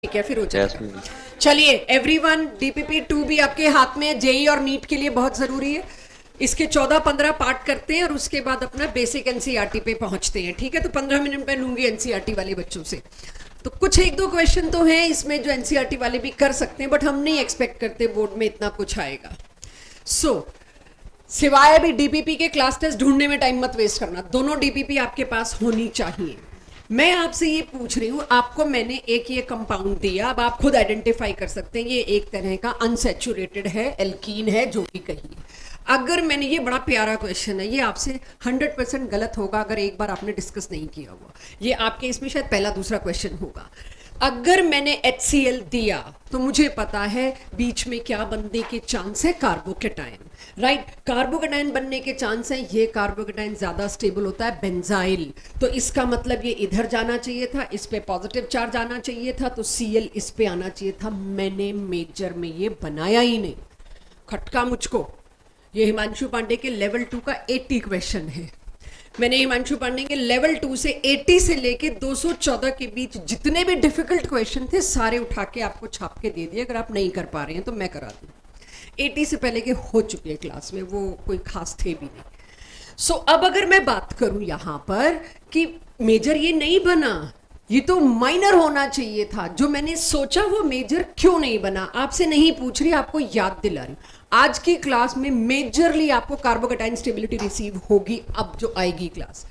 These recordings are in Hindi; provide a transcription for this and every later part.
ठीक है, फिर हो जाएगा। Jasmine. चलिए एवरीवन, डीपीपी 2 भी आपके हाथ में है, जेई और नीट के लिए बहुत जरूरी है। इसके 14-15 पार्ट करते हैं और उसके बाद अपना बेसिक एनसीईआरटी पे पहुंचते हैं। ठीक है, तो 15 मिनट में लूंगी एनसीईआरटी वाले बच्चों से। तो कुछ एक दो क्वेश्चन तो हैं इसमें जो एनसीईआरटी वाले भी कर सकते हैं, बट हम नहीं एक्सपेक्ट करते बोर्ड में इतना कुछ आएगा। सिवाय अभी डीपीपी के क्लास टेस्ट ढूंढने में टाइम मत वेस्ट करना, दोनों डीपीपी आपके पास होनी चाहिए। मैं आपसे ये पूछ रही हूँ, आपको मैंने एक ये कंपाउंड दिया, अब आप खुद आइडेंटिफाई कर सकते हैं ये एक तरह का अनसैचुरेटेड है, एल्कीन है, जो भी कहिए। अगर मैंने, ये बड़ा प्यारा क्वेश्चन है, ये आपसे 100% गलत होगा अगर एक बार आपने डिस्कस नहीं किया हुआ। ये आपके इसमें शायद पहला दूसरा क्वेश्चन होगा। अगर मैंने HCl दिया तो मुझे पता है बीच में क्या बनने के चांस है, कार्बोकेटाइन, राइट। कार्बोकेटाइन बनने के चांस है, ये कार्बोकेटाइन ज्यादा स्टेबल होता है बेंजाइल, तो इसका मतलब ये इधर जाना चाहिए था, इस पे पॉजिटिव चार्ज आना चाहिए था, तो Cl इस पे आना चाहिए था। मैंने मेजर में ये बनाया ही नहीं, खटका मुझको। ये हिमांशु पांडे के लेवल 2 का 80 क्वेश्चन है। मैंने हिमांशु पांडे के लेवल 2 से 80 से लेके 214 के बीच जितने भी डिफिकल्ट क्वेश्चन थे सारे उठा के आपको छाप के दे दिए। अगर आप नहीं कर पा रहे हैं तो मैं करा दूं। 80 से पहले के हो चुके हैं क्लास में, वो कोई खास थे भी नहीं। अब अगर मैं बात करूं यहां पर कि मेजर ये नहीं बना, ये तो माइनर होना चाहिए था, जो मैंने सोचा वो मेजर क्यों नहीं बना, आपसे नहीं पूछ रही, आपको याद दिला रही। आज की क्लास में मेजरली आपको कार्बोकेटाइन स्टेबिलिटी रिसीव होगी। अब जो आएगी क्लास,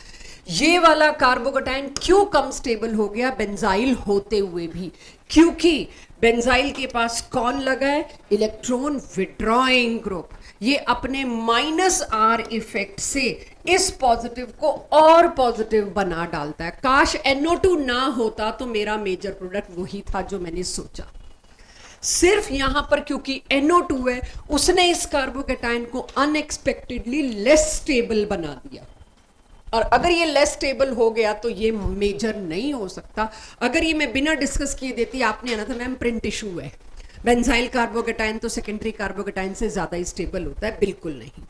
ये वाला कार्बोकेटाइन क्यों कम स्टेबल हो गया बेंजाइल होते हुए भी, क्योंकि बेंजाइल के पास कौन लगा है, इलेक्ट्रॉन विड्रॉइंग ग्रुप। ये अपने -R इफेक्ट से इस पॉजिटिव को और पॉजिटिव बना डालता है। काश NO2 ना होता तो मेरा मेजर प्रोडक्ट वही था जो मैंने सोचा। सिर्फ यहां पर क्योंकि NO2 है, उसने इस कार्बोकेटाइन को अनएक्सपेक्टेडली लेस स्टेबल बना दिया। और अगर ये लेस स्टेबल हो गया तो ये मेजर नहीं हो सकता। अगर ये मैं बिना डिस्कस किए देती, आपने आना था मैम प्रिंट इशू है, बेंजाइल कार्बोकेटाइन तो सेकेंडरी कार्बोकेटाइन से ज्यादा ही स्टेबल होता है, बिल्कुल नहीं,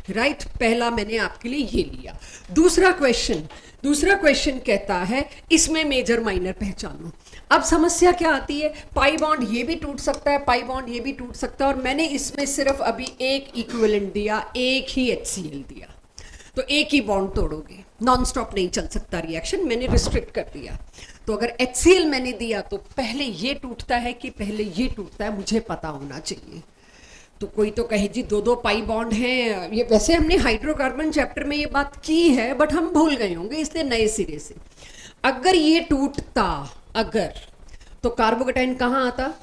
राइट। पहला मैंने आपके लिए ये लिया। दूसरा क्वेश्चन कहता है इसमें मेजर माइनर पहचानो। अब समस्या क्या आती है, पाई बॉन्ड ये भी टूट सकता है, पाई बॉन्ड ये भी टूट सकता है, और मैंने इसमें सिर्फ अभी एक इक्विवेलेंट दिया, एक ही HCl दिया, तो एक ही बॉन्ड तोड़ोगे, नॉन स्टॉप नहीं चल सकता रिएक्शन, मैंने रिस्ट्रिक्ट कर दिया। तो अगर HCl मैंने दिया तो पहले ये टूटता है कि पहले ये टूटता है, मुझे पता होना चाहिए। तो कोई तो कहे जी 2-2 पाई बॉन्ड हैं, ये वैसे हमने हाइड्रोकार्बन चैप्टर में ये बात की है, बट हम भूल गए होंगे, इसलिए नए सिरे से। अगर ये टूटता, अगर, तो कार्बोकेटाइन कहाँ आता,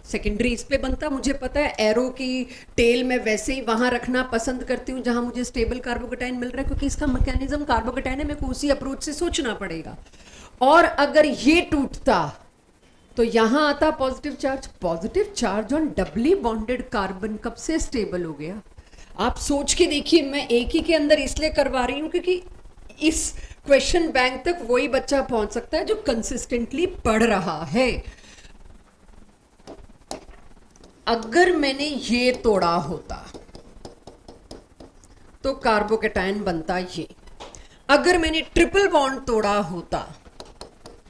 सेकेंडरी इस पे बनता। मुझे पता है एरो की टेल में वैसे ही वहां रखना पसंद करती हूँ जहां मुझे स्टेबल कार्बोकेटाइन मिल रहा है, क्योंकि इसका मैकेनिज्म कार्बोकेटाइन है, मेरे को उसी अप्रोच से सोचना पड़ेगा। और अगर ये टूटता तो यहां आता positive charge on doubly bonded carbon कब से स्टेबल हो गया। आप सोच के देखिए, मैं एक ही के अंदर इसलिए करवा रही हूं क्योंकि इस क्वेश्चन बैंक तक वही बच्चा पहुंच सकता है जो कंसिस्टेंटली पढ़ रहा है। अगर मैंने ये तोड़ा होता तो कार्बोकेटाइन बनता ये। अगर मैंने ट्रिपल बॉन्ड तोड़ा होता,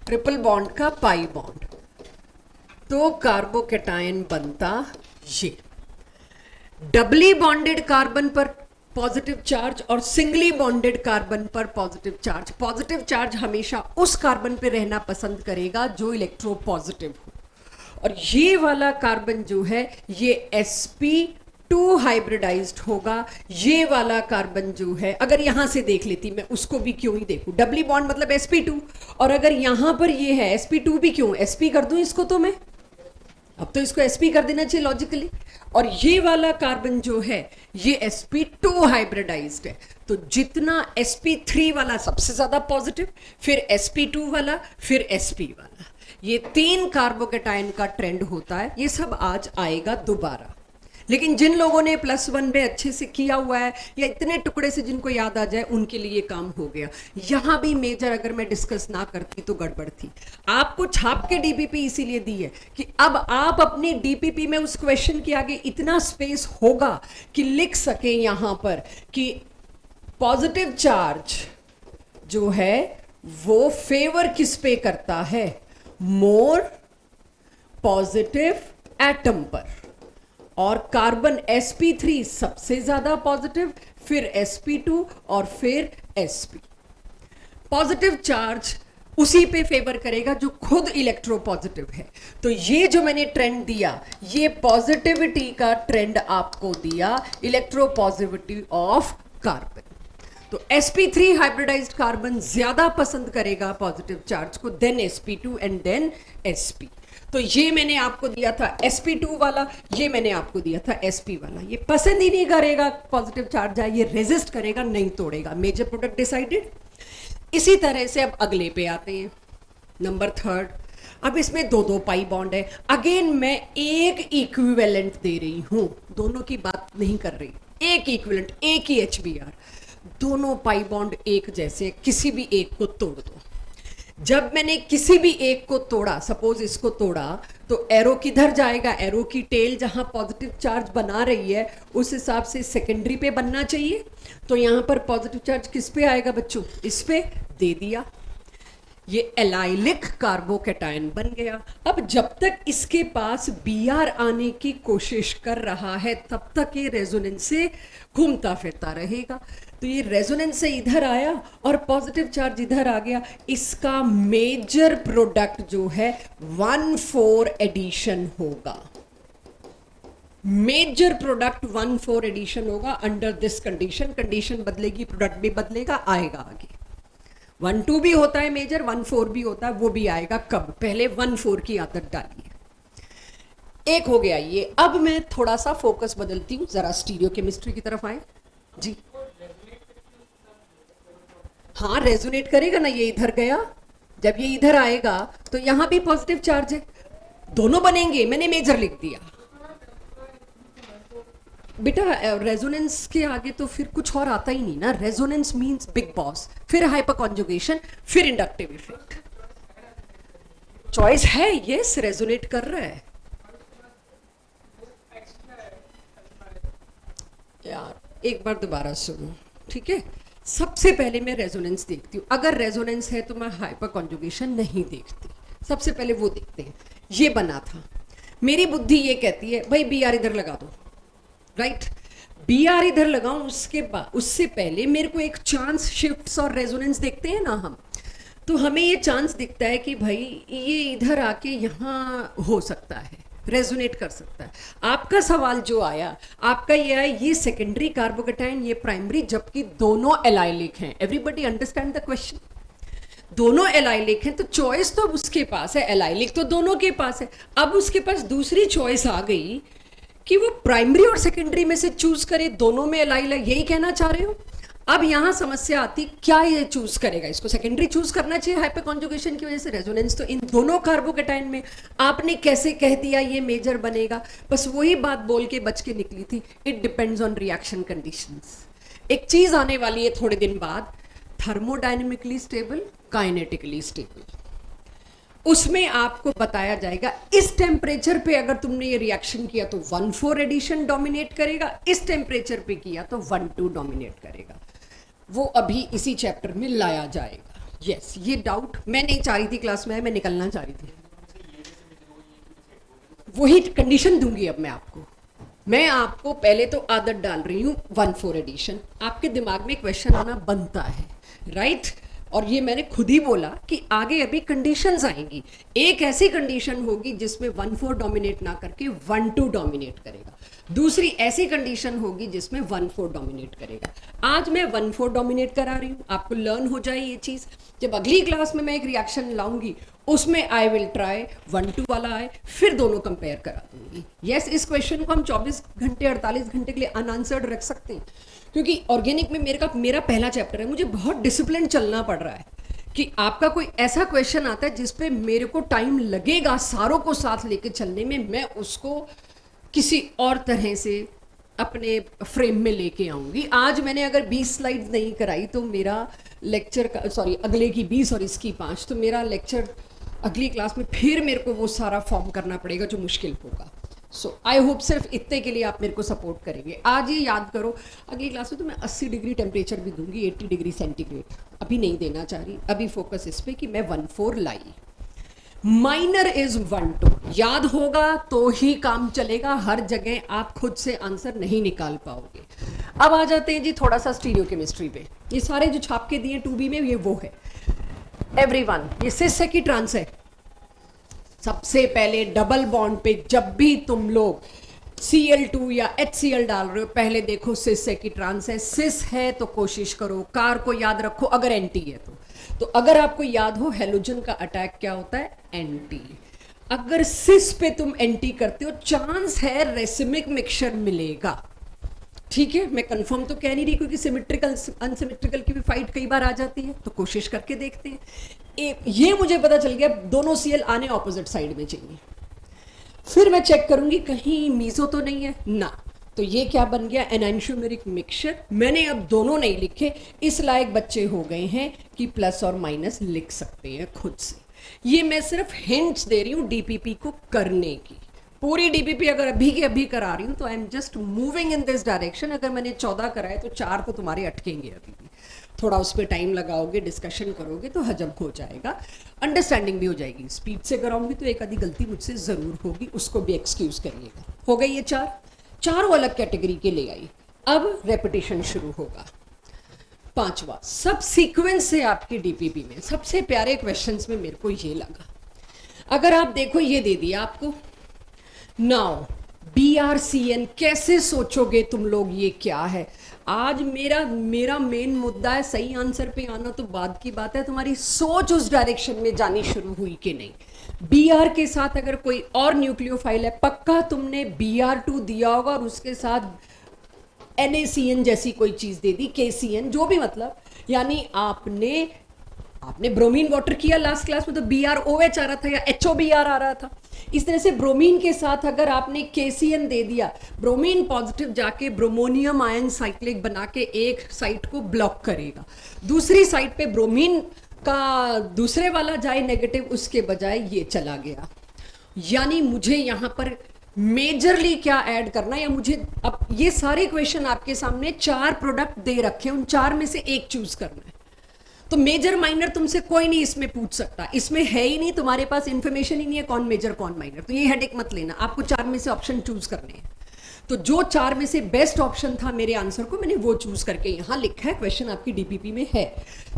ट्रिपल बॉन्ड का पाई बॉन्ड, तो कार्बोकेटाइन बनता ये। डबली बॉन्डेड कार्बन पर पॉजिटिव चार्ज और सिंगली बॉन्डेड कार्बन पर पॉजिटिव चार्ज। पॉजिटिव चार्ज हमेशा उस कार्बन पे रहना पसंद करेगा जो इलेक्ट्रोपॉजिटिव हो, और ये वाला कार्बन जो है ये sp2 हाइब्रिडाइज्ड होगा। ये वाला कार्बन जो है, अगर यहां से देख लेती मैं, उसको भी क्यों ही देखूं, डबली बॉन्ड मतलब sp2, और अगर यहां पर ये है sp2 भी क्यों, sp कर दूं इसको, तो मैं अब तो इसको sp कर देना चाहिए लॉजिकली। और ये वाला कार्बन जो है ये sp2 हाइब्रिडाइज्ड है, तो जितना sp3 वाला सबसे ज्यादा पॉजिटिव, फिर sp2 वाला, फिर sp वाला, ये 3 कार्बोकेटाइन का ट्रेंड होता है। ये सब आज आएगा दोबारा, लेकिन जिन लोगों ने +1 में अच्छे से किया हुआ है या इतने टुकड़े से जिनको याद आ जाए उनके लिए काम हो गया। यहां भी मेजर अगर मैं डिस्कस ना करती तो गड़बड़ थी। आपको छाप के डीपीपी इसीलिए दी है कि अब आप अपनी डीपीपी में उस क्वेश्चन के आगे इतना स्पेस होगा कि लिख सके यहां पर कि पॉजिटिव चार्ज जो है वो फेवर किस पे करता है, मोर पॉजिटिव एटम पर, और कार्बन sp3 सबसे ज्यादा पॉजिटिव, फिर sp2 और फिर sp। पॉजिटिव चार्ज उसी पे फेवर करेगा जो खुद इलेक्ट्रोपॉजिटिव है। तो ये जो मैंने ट्रेंड दिया, ये पॉजिटिविटी का ट्रेंड आपको दिया, इलेक्ट्रोपॉजिटिविटी ऑफ कार्बन। तो sp3 हाइब्रिडाइज्ड कार्बन ज्यादा पसंद करेगा पॉजिटिव चार्ज को then sp2 and then sp। तो ये मैंने आपको दिया था sp2 वाला, ये मैंने आपको दिया था sp वाला। ये पसंद ही नहीं करेगा पॉजिटिव चार्ज है, ये रेजिस्ट करेगा, नहीं तोड़ेगा। Major product decided. इसी तरह से अब अगले पे आते हैं, नंबर थर्ड। अब इसमें दो दो पाई बॉन्ड है। अगेन मैं एक इक्विवेलेंट दे रही हूं, दोनों की बात नहीं कर रही, एक इक्विवेलेंट, एक ही HBr। दोनों पाई बॉन्ड एक जैसे, किसी भी एक को तोड़ दो। जब मैंने किसी भी एक को तोड़ा, सपोज इसको तोड़ा, तो एरो किधर जाएगा? एरो की टेल जहां पॉजिटिव चार्ज बना रही है उस हिसाब से सेकेंडरी पे बनना चाहिए। तो यहां पर पॉजिटिव चार्ज किस पे आएगा बच्चों? इस पे दे दिया, ये एलाइलिक कार्बोकैटायन बन गया। अब जब तक इसके पास Br आने की कोशिश कर रहा है तब तक ये रेजोनेंस से घूमता फिरता रहेगा। तो ये रेजोनेंस से इधर आया और पॉजिटिव चार्ज इधर आ गया। इसका मेजर प्रोडक्ट जो है 1,4 एडिशन होगा। मेजर प्रोडक्ट 1,4 एडिशन होगा अंडर दिस कंडीशन। कंडीशन बदलेगी, प्रोडक्ट भी बदलेगा, आएगा आगे। 1,2 भी होता है मेजर, 1,4 भी होता है, वो भी आएगा कब? पहले 1,4 की आदत डालिए। एक हो गया ये। अब मैं थोड़ा सा फोकस बदलती हूं, जरा स्टीरियो केमिस्ट्री की तरफ आए जी। हाँ, रेजोनेट करेगा ना, ये इधर गया, जब ये इधर आएगा तो यहां भी पॉजिटिव चार्ज है, दोनों बनेंगे। मैंने मेजर लिख दिया बेटा। रेजोनेंस के आगे तो फिर कुछ और आता ही नहीं ना। रेजोनेंस मींस बिग बॉस, फिर हाइपर कॉन्जुगेशन, फिर इंडक्टिव इफेक्ट। चॉइस है, यस, रेजोनेट कर रहा है यार। एक बार दोबारा सुनो, ठीक है? सबसे पहले मैं रेजोनेंस देखती हूँ। अगर रेजोनेंस है तो मैं हाइपर कॉन्जुगेशन नहीं देखती, सबसे पहले वो देखते हैं। ये बना था, मेरी बुद्धि ये कहती है भाई Br इधर लगा दो, राइट? Br इधर लगाऊं, उसके बाद उससे पहले मेरे को एक चांस शिफ्ट्स और रेजोनेंस देखते हैं ना हम, तो हमें ये चांस दिखता है कि भाई ये इधर आके यहाँ हो सकता है, रेजोनेट कर सकता है। आपका सवाल जो आया, आपका ये आया ये सेकेंडरी कार्बोकैटायन, ये प्राइमरी, जबकि दोनों एलाइलिक हैं। Everybody understand the question? दोनों एलाइलिक हैं तो चॉइस तो उसके पास है, एलाइलिक तो दोनों के पास है। अब उसके पास दूसरी चॉइस आ गई कि वो प्राइमरी और सेकेंडरी में से चूज करे, दोनों में एलाइल है, यही कहना चाह रहे हो? अब यहां समस्या आती, क्या ये चूज करेगा? इसको सेकेंडरी चूज करना चाहिए हाइपर कॉन्जुगेशन की वजह से। रेजोनेंस तो इन दोनों कार्बोकैटायन में, आपने कैसे कह दिया ये मेजर बनेगा? बस वही बात बोल के बच के निकली थी, it depends on reaction conditions. एक चीज आने वाली है थोड़े दिन बाद, थर्मोडायनेमिकली स्टेबल, काइनेटिकली स्टेबल। उसमें आपको बताया जाएगा इस टेम्परेचर पे अगर तुमने ये रिएक्शन किया तो 1,4 एडिशन डोमिनेट करेगा, इस टेम्परेचर पे किया तो 1,2 डोमिनेट करेगा। वो अभी इसी चैप्टर में लाया जाएगा। यस, ये डाउट मैं नहीं चाह रही थी क्लास में, मैं निकलना चाह रही थी। वही कंडीशन दूंगी अब मैं आपको पहले तो आदत डाल रही हूँ 1,4 एडिशन। आपके दिमाग में क्वेश्चन आना बनता है, राइट? और ये मैंने खुद ही बोला कि आगे अभी कंडीशंस आएंगी। एक ऐसी कंडीशन होगी जिसमें 1,4 डोमिनेट ना करके 1,2 डोमिनेट करेगा, दूसरी ऐसी कंडीशन होगी जिसमें 1,4 डोमिनेट करेगा। आज मैं 1,4 डोमिनेट करा रही हूँ, आपको लर्न हो जाए ये चीज़। जब अगली क्लास में मैं एक रिएक्शन लाऊंगी उसमें आई विल ट्राई 1,2 वाला आए, फिर दोनों कंपेयर करा दूंगी। यस, इस क्वेश्चन को हम 24 घंटे 48 घंटे के लिए अनआंसर्ड रख सकते हैं, क्योंकि ऑर्गेनिक में मेरा पहला चैप्टर है, मुझे बहुत डिसिप्लिन चलना पड़ रहा है कि आपका कोई ऐसा क्वेश्चन आता है जिस पे मेरे को टाइम लगेगा सारों को साथ लेके चलने में, मैं उसको किसी और तरह से अपने फ्रेम में लेके आऊंगी। आज मैंने अगर 20 स्लाइड्स नहीं कराई तो मेरा लेक्चर का, सॉरी अगले की 20 और इसकी 5, तो मेरा लेक्चर अगली क्लास में फिर मेरे को वो सारा फॉर्म करना पड़ेगा जो मुश्किल होगा। सो आई होप सिर्फ इतने के लिए आप मेरे को सपोर्ट करेंगे। आज ये याद करो, अगली क्लास में तो मैं 80 डिग्री टेम्परेचर भी दूंगी, 80 डिग्री सेंटीग्रेड अभी नहीं देना चाह रही। अभी फोकस इस पे कि मैं 1,4 लाई। माइनर इज 1 2, याद होगा तो ही काम चलेगा, हर जगह आप खुद से आंसर नहीं निकाल पाओगे। अब आ जाते हैं जी थोड़ा सा स्टीरियोकेमिस्ट्री पे। ये सारे जो छाप के दिए 2B में, ये वो है एवरीवन, ये सिस है कि ट्रांस है? सबसे पहले डबल बॉन्ड पे जब भी तुम लोग Cl2 या HCl डाल रहे हो, पहले देखो सिस है कि ट्रांस है। सिस है तो कोशिश करो कार को याद रखो, अगर एंटी है तो अगर आपको याद हो हेलोजन का अटैक क्या होता है, एंटी। अगर सिस पे तुम एंटी करते हो, चांस है रेसिमिक मिक्सचर मिलेगा। ठीक है, मैं कंफर्म तो कह नहीं रही, क्योंकि सिमेट्रिकल अनसिमेट्रिकल की भी फाइट कई बार आ जाती है, तो कोशिश करके देखते हैं। एक ये मुझे पता चल गया, दोनों Cl आने ऑपोजिट साइड में चाहिए। फिर मैं चेक करूंगी कहीं मीजो तो नहीं है ना, तो ये क्या बन गया, एनांशियोमेरिक मिक्सचर। मैंने अब दोनों नहीं लिखे, इस लायक बच्चे हो गए हैं कि प्लस और माइनस लिख सकते हैं खुद से। ये मैं सिर्फ हिंट्स दे रही हूँ डीपीपी को करने की। पूरी डीपीपी अगर अभी के अभी करा रही हूँ तो I am just moving in this direction. अगर मैंने 14 कराए तो 4 तो तुम्हारे अटकेंगे अभी भी। थोड़ा उस पर टाइम लगाओगे, डिस्कशन करोगे तो हजम हो जाएगा, अंडरस्टैंडिंग भी हो जाएगी। स्पीड से कराऊंगी तो एक आधी गलती मुझसे ज़रूर होगी, उसको भी एक्सक्यूज करिएगा। हो गई ये चारों अलग कैटेगरी के ले आई। अब रेपिटेशन शुरू होगा। 5वां सब सीक्वेंस से आपकी डीपीपी में सबसे प्यारे क्वेश्चंस में मेरे को ये लगा, अगर आप देखो ये दे दिया आपको, नाउ BRCN कैसे सोचोगे तुम लोग, ये क्या है? आज मेरा मेन मुद्दा है, सही आंसर पे आना तो बाद की बात है, तुम्हारी सोच उस डायरेक्शन में जानी शुरू हुई कि नहीं। BR के साथ अगर कोई और न्यूक्लियोफाइल है, पक्का तुमने BR2 दिया होगा और उसके साथ NaCN जैसी कोई चीज दे दी, KCN, जो भी मतलब, यानी आपने ब्रोमीन वाटर किया लास्ट क्लास में तो BrOH आ रहा था या HOBr आ रहा था। इस तरह से ब्रोमीन के साथ अगर आपने KCN दे दिया, ब्रोमीन पॉजिटिव जाके ब्रोमोनियम आयन साइक्लिक बना के एक साइट को ब्लॉक करेगा, दूसरी साइट पे ब्रोमीन का दूसरे वाला जाए नेगेटिव, उसके बजाय ये चला गया। यानी मुझे यहां पर मेजरली क्या ऐड करना, या मुझे अब ये सारे क्वेश्चन आपके सामने 4 प्रोडक्ट दे रखे, उन 4 में से एक चूज करना है। तो मेजर माइनर तुमसे कोई नहीं इसमें पूछ सकता, इसमें है ही नहीं, तुम्हारे पास इंफॉर्मेशन ही नहीं है कौन मेजर कौन माइनर, तो ये हेडेक मत लेना, आपको 4 में से ऑप्शन चूज करने हैं। तो जो 4 में से बेस्ट ऑप्शन था मेरे आंसर को, मैंने वो चूज करके यहां लिखा है। क्वेश्चन आपकी डीपीपी में है।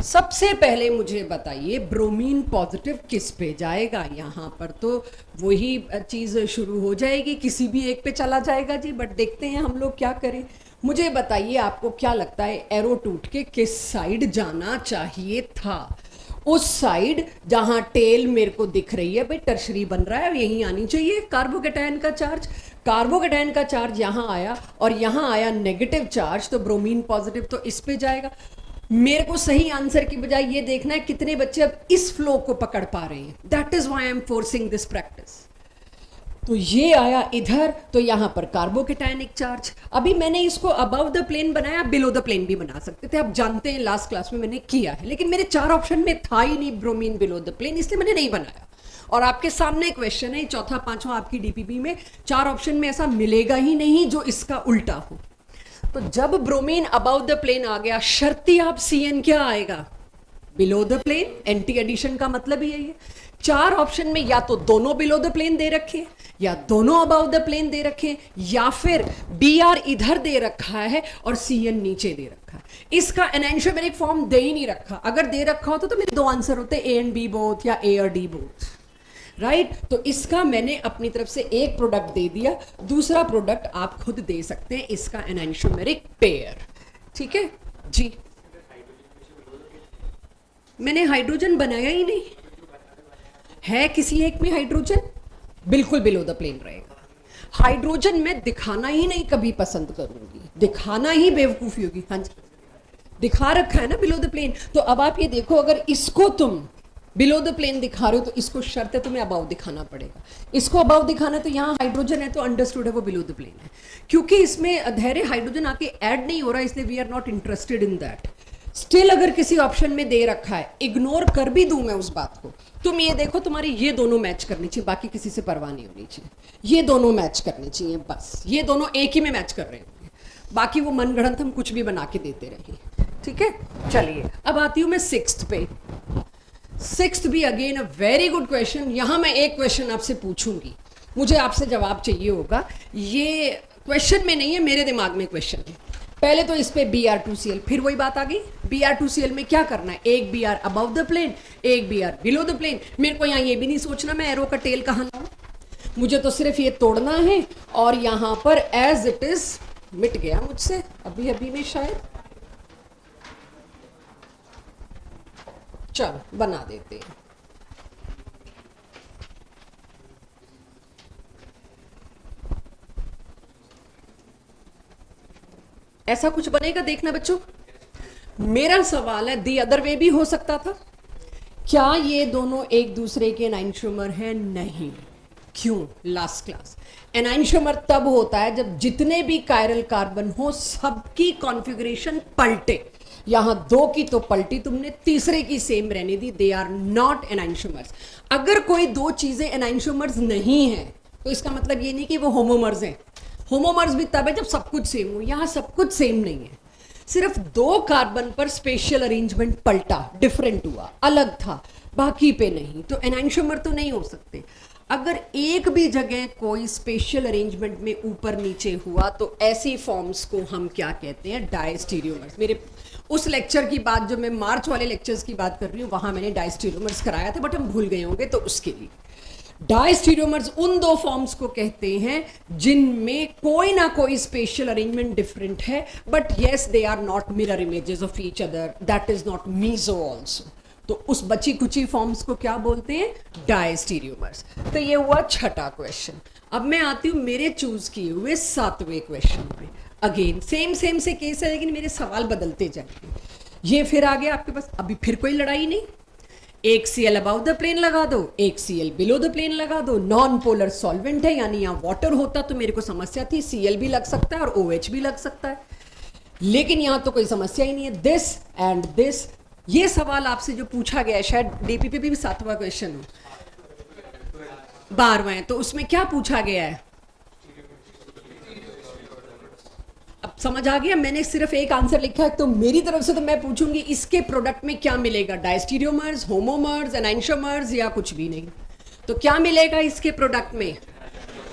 सबसे पहले मुझे बताइए ब्रोमीन पॉजिटिव किस पे जाएगा? यहां पर तो वही चीज शुरू हो जाएगी, किसी भी एक पे चला जाएगा जी, बट देखते हैं हम लोग क्या करें। मुझे बताइए आपको क्या लगता है एरो टूट के किस साइड जाना चाहिए था? उस साइड जहां टेल मेरे को दिख रही है, भाई टर्शरी बन रहा है, यहीं आनी चाहिए कार्बोकेटायन का चार्ज। कार्बोकेटायन का चार्ज यहां आया और यहां आया नेगेटिव चार्ज, तो ब्रोमीन पॉजिटिव तो इस पे जाएगा। मेरे को सही आंसर की बजाय ये देखना है कितने बच्चे अब इस फ्लो को पकड़ पा रहे हैं। That is why I am forcing this practice. तो ये आया इधर, तो यहां पर कार्बोकेटायनिक चार्ज। अभी मैंने इसको अबव द प्लेन बनाया, बिलो द प्लेन भी बना सकते थे, आप जानते हैं लास्ट क्लास में मैंने किया है, लेकिन मेरे 4 ऑप्शन में था ही नहीं ब्रोमीन बिलो द प्लेन, इसलिए मैंने नहीं बनाया। और आपके सामने क्वेश्चन है, चौथा पांचवा आपकी डीपीपी में 4 ऑप्शन में ऐसा मिलेगा ही नहीं जो इसका उल्टा हो। तो जब ब्रोमीन अबव द प्लेन आ गया, शर्ती आप CN क्या आएगा? Below the plane. Anti addition का मतलब ही है। 4 ऑप्शन में या तो दोनों बिलो द प्लेन दे रखे, या दोनों अबव द प्लेन दे रखे, या फिर BR इधर दे रखा है और CN नीचे दे रखा है। इसका एनांशियोमेरिक फॉर्म दे ही नहीं रखा। अगर दे रखा होता तो मेरे 2 आंसर होते, A and B बोथ या A और D बोथ, राइट। तो इसका मैंने अपनी तरफ से एक प्रोडक्ट दे दिया, दूसरा प्रोडक्ट आप खुद दे सकते हैं, इसका एनांशियोमेरिक पेयर। ठीक है जी। मैंने हाइड्रोजन बनाया ही नहीं है, किसी एक में हाइड्रोजन बिल्कुल बिलो द प्लेन रहेगा। हाइड्रोजन मैं दिखाना ही नहीं कभी पसंद करूंगी, दिखाना ही बेवकूफी होगी। हाँ जी, दिखा रखा है ना बिलो द प्लेन। तो अब आप ये देखो, अगर इसको तुम बिलो द प्लेन दिखा रहे हो तो इसको शर्त है तुम्हें अबाव दिखाना पड़ेगा। इसको अबाव दिखाना है तो यहाँ हाइड्रोजन है तो अंडरस्टूड है वो बिलो द प्लेन है, क्योंकि इसमें धैर्य हाइड्रोजन आके ऐड नहीं हो रहा, इसलिए we are not interested in that. Still अगर किसी ऑप्शन में दे रखा है, इग्नोर कर भी दूं मैं उस बात को, तुम ये देखो तुम्हारी ये दोनों मैच करनी चाहिए, बाकी किसी से परवाह नहीं होनी चाहिए। ये दोनों मैच करने चाहिए, बस ये दोनों एक ही में मैच कर रहे होंगे, बाकी वो मनगढ़ंत हम कुछ भी बना के देते रहे। ठीक है, चलिए अब आती हूं मैं 6th पे। सिक्स्थ भी again a very good question. यहां मैं एक क्वेश्चन आपसे पूछूंगी, मुझे आपसे जवाब चाहिए होगा। ये क्वेश्चन में नहीं है, मेरे दिमाग में क्वेश्चन है। पहले तो इस पे Br2Cl, फिर वही बात आ गई, Br2Cl में क्या करना है, एक Br अबव द प्लेन, एक Br बिलो द प्लेन। मेरे को यहाँ ये भी नहीं सोचना मैं एरो का टेल कहाँ लाऊं, मुझे तो सिर्फ ये तोड़ना है और यहाँ पर एज इट इज मिट गया मुझसे अभी अभी में शायद। चलो बना देते हैं। ऐसा कुछ बनेगा, देखना बच्चों। मेरा सवाल है, दी अदर वे भी हो सकता था। क्या ये दोनों एक दूसरे के एनाइंशोमर हैं? नहीं। क्यों? लास्ट क्लास एनाइंशोमर तब होता है जब जितने भी कायरल कार्बन हो सबकी कॉन्फ़िगरेशन पलटे। यहां दो की तो पलटी तुमने, तीसरे की सेम रहने दी, दे आर नॉट एनाइंशोमर्स। अगर कोई दो चीजें एनाइंशोमर्स नहीं है तो इसका मतलब ये नहीं कि वो होमोमर्स हैं। होमोमर्स भी तब है जब सब कुछ सेम हो, यहां सब कुछ सेम नहीं है, सिर्फ दो कार्बन पर स्पेशल अरेंजमेंट पलटा, डिफरेंट हुआ, अलग था, बाकी पे नहीं, तो एनाइंशोमर तो नहीं हो सकते। अगर एक भी जगह कोई स्पेशल अरेंजमेंट में ऊपर नीचे हुआ तो ऐसी फॉर्म्स को हम क्या कहते हैं? डायस्टीरियोमर्स। मेरे उस लेक्चर की बात, जो मैं मार्च वाले लेक्चर्स की बात कर रही हूँ, वहां मैंने डायस्टीरियोमर्स कराया था, बट हम भूल गए होंगे, तो उसके लिए डायस्टीरियोमर्स उन दो फॉर्म्स को कहते हैं जिनमें कोई ना कोई स्पेशल अरेंजमेंट डिफरेंट है, but yes they are not mirror images of each other, that is not meso also. तो उस बची कुची फॉर्म्स को क्या बोलते हैं? डायस्टीरियोमर्स। तो ये हुआ छठा क्वेश्चन। अब मैं आती हूँ मेरे चूज किए हुए सातवें क्वेश्चन पे। अगेन सेम से केस है, लेकिन मेरे सवाल बदलते जाएंगे। ये फिर आ गया आपके पास, अभी फिर कोई लड़ाई नहीं, एक Cl अबाउट द प्लेन लगा दो, एक Cl बिलो द प्लेन लगा दो, नॉन पोलर सॉल्वेंट है, यानी यहाँ वाटर होता तो मेरे को समस्या थी, Cl भी लग सकता है और OH भी लग सकता है, लेकिन यहाँ तो कोई समस्या ही नहीं है, दिस एंड दिस। ये सवाल आपसे जो पूछा गया है, शायद डीपीपी भी सातवां क्वेश्चन हो, 12वां है, तो उसमें क्या पूछा गया है? अब समझ आ गया, मैंने सिर्फ एक आंसर लिखा है, तो मेरी तरफ से तो मैं पूछूंगी इसके प्रोडक्ट में क्या मिलेगा? डायस्टीरियोमर्स, होमोमर्स, एनाइंशोमर्स, या कुछ भी नहीं? तो क्या मिलेगा इसके प्रोडक्ट में?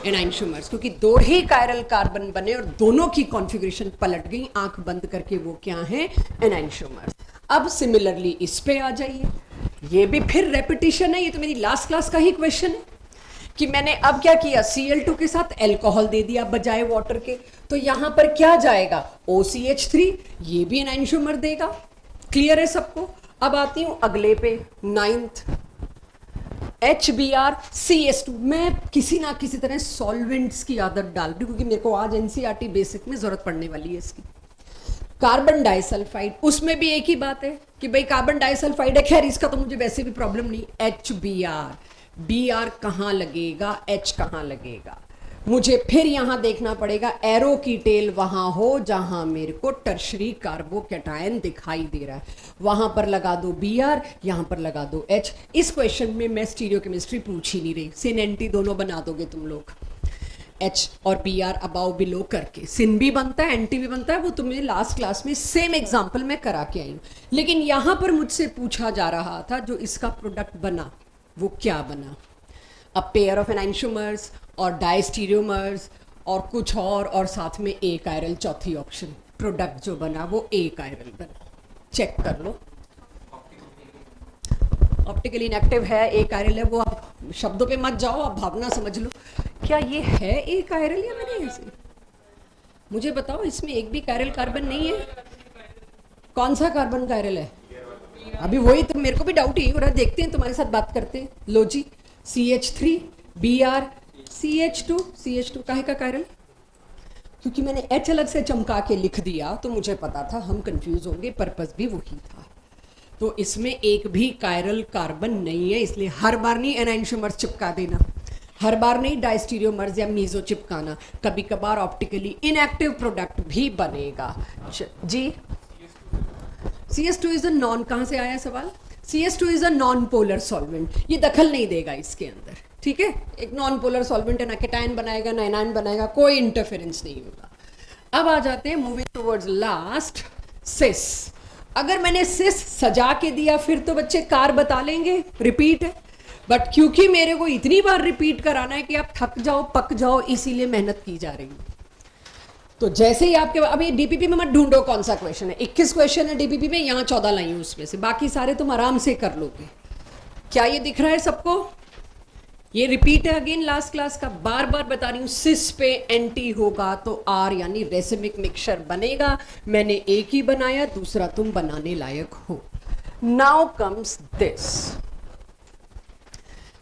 एनाइंशोमर्स, क्योंकि दो ही कायरल कार्बन बने और दोनों की कॉन्फ़िगरेशन पलट गई, आंख बंद करके, वो क्या है? एनाइंशोमर्स। अब सिमिलरली इस पे आ जाइए, ये भी फिर रेपिटेशन है, ये तो मेरी लास्ट क्लास का ही क्वेश्चन है कि मैंने अब क्या किया, Cl2 के साथ एल्कोहल दे दिया बजाय वाटर के, तो यहां पर क्या जाएगा? OCH3, ये भी एनाइंशोमर देगा। क्लियर है सबको? अब आती हूं अगले पे, 9th, HBrCS2। मैं किसी ना किसी तरह सॉल्वेंट्स की आदत डाल रही हूँ, क्योंकि मेरे को आज NCERT बेसिक में जरूरत पड़ने वाली है इसकी। कार्बन डाइसल्फाइड, उसमें भी एक ही बात है कि भाई कार्बन डाइसल्फाइड है, खैर इसका तो मुझे वैसे भी प्रॉब्लम नहीं। HBr, Br कहाँ लगेगा, H कहाँ लगेगा? मुझे फिर यहां देखना पड़ेगा एरो की टेल वहां हो जहां मेरे को टर्शरी कार्बोकैटायन दिखाई दे रहा है, वहां पर लगा दो Br, यहां पर लगा दो H। इस क्वेश्चन में मैं स्टीरियोकेमिस्ट्री पूछ ही नहीं रही, सिन एंटी दोनों बना दोगे तुम लोग, H और Br अबाउ बिलो करके। सिन भी बनता है, एंटी भी बनता है, वो तुम्हें लास्ट क्लास में सेम एग्जाम्पल में करा के आई हूँ। लेकिन यहां पर मुझसे पूछा जा रहा था जो इसका प्रोडक्ट बना वो क्या बना? अ पेयर ऑफ एनाइंशोमर्स और डायस्टीरियोमर्स और कुछ और साथ में ए कायरल, चौथी ऑप्शन। प्रोडक्ट जो बना वो ए कायरल बना, चेक कर लो। ऑप्टिकली इनएक्टिव है, ए कायरल है, वो आप शब्दों पे मत जाओ, आप भावना समझ लो। क्या ये है ए कायरल या मैंने ऐसे? मुझे बताओ, इसमें एक भी कायरल कार्बन नहीं है? कौन सा कार्बन कायरल है? अभी वही तो मेरे को भी डाउट ही हो रहा है, देखते हैं, तुम्हारे साथ बात करते हैं। लो जी, CH3, Br, CH2 काहे का कायरल? क्योंकि मैंने H अलग से चमका के लिख दिया तो मुझे पता था हम कंफ्यूज होंगे, पर्पस भी वही था। तो इसमें एक भी कायरल कार्बन नहीं है, इसलिए हर बार नहीं एनाइंशोमर्स चिपका देना, हर बार नहीं डायस्टीरियोमर्स या मीजो चिपकाना, कभी कभार ऑप्टिकली इनएक्टिव प्रोडक्ट भी बनेगा। जी, CS2 इज अ नॉन, कहाँ से आया सवाल? CS2 is a non polar solvent, ये दखल नहीं देगा इसके अंदर, ठीक है? एक नॉन पोलर सॉल्वेंट है, ना कैटायन बनाएगा ना एनायन बनाएगा, कोई इंटरफेरेंस नहीं होगा। अब आ जाते हैं मूविंग टुवर्ड्स लास्ट, सिस। अगर मैंने सिस सजा के दिया फिर तो बच्चे कार बता लेंगे, रिपीट है। बट क्योंकि मेरे को इतनी बार रिपीट कराना है कि आप थक जाओ पक जाओ, इसीलिए मेहनत की जा रही है। तो जैसे ही आपके अभी डीपीपी में मत ढूंढो कौन सा क्वेश्चन है, 21 क्वेश्चन है डीपीपी में, यहाँ 14 लाई हूं उसमें से, बाकी सारे तुम आराम से कर लोगे। क्या ये दिख रहा है सबको? ये रिपीट है अगेन लास्ट क्लास का, बार बार बता रही हूं। सिस पे एंटी होगा तो आर यानी रेसिमिक मिक्सचर बनेगा। मैंने एक ही बनाया, दूसरा तुम बनाने लायक हो। Now comes this.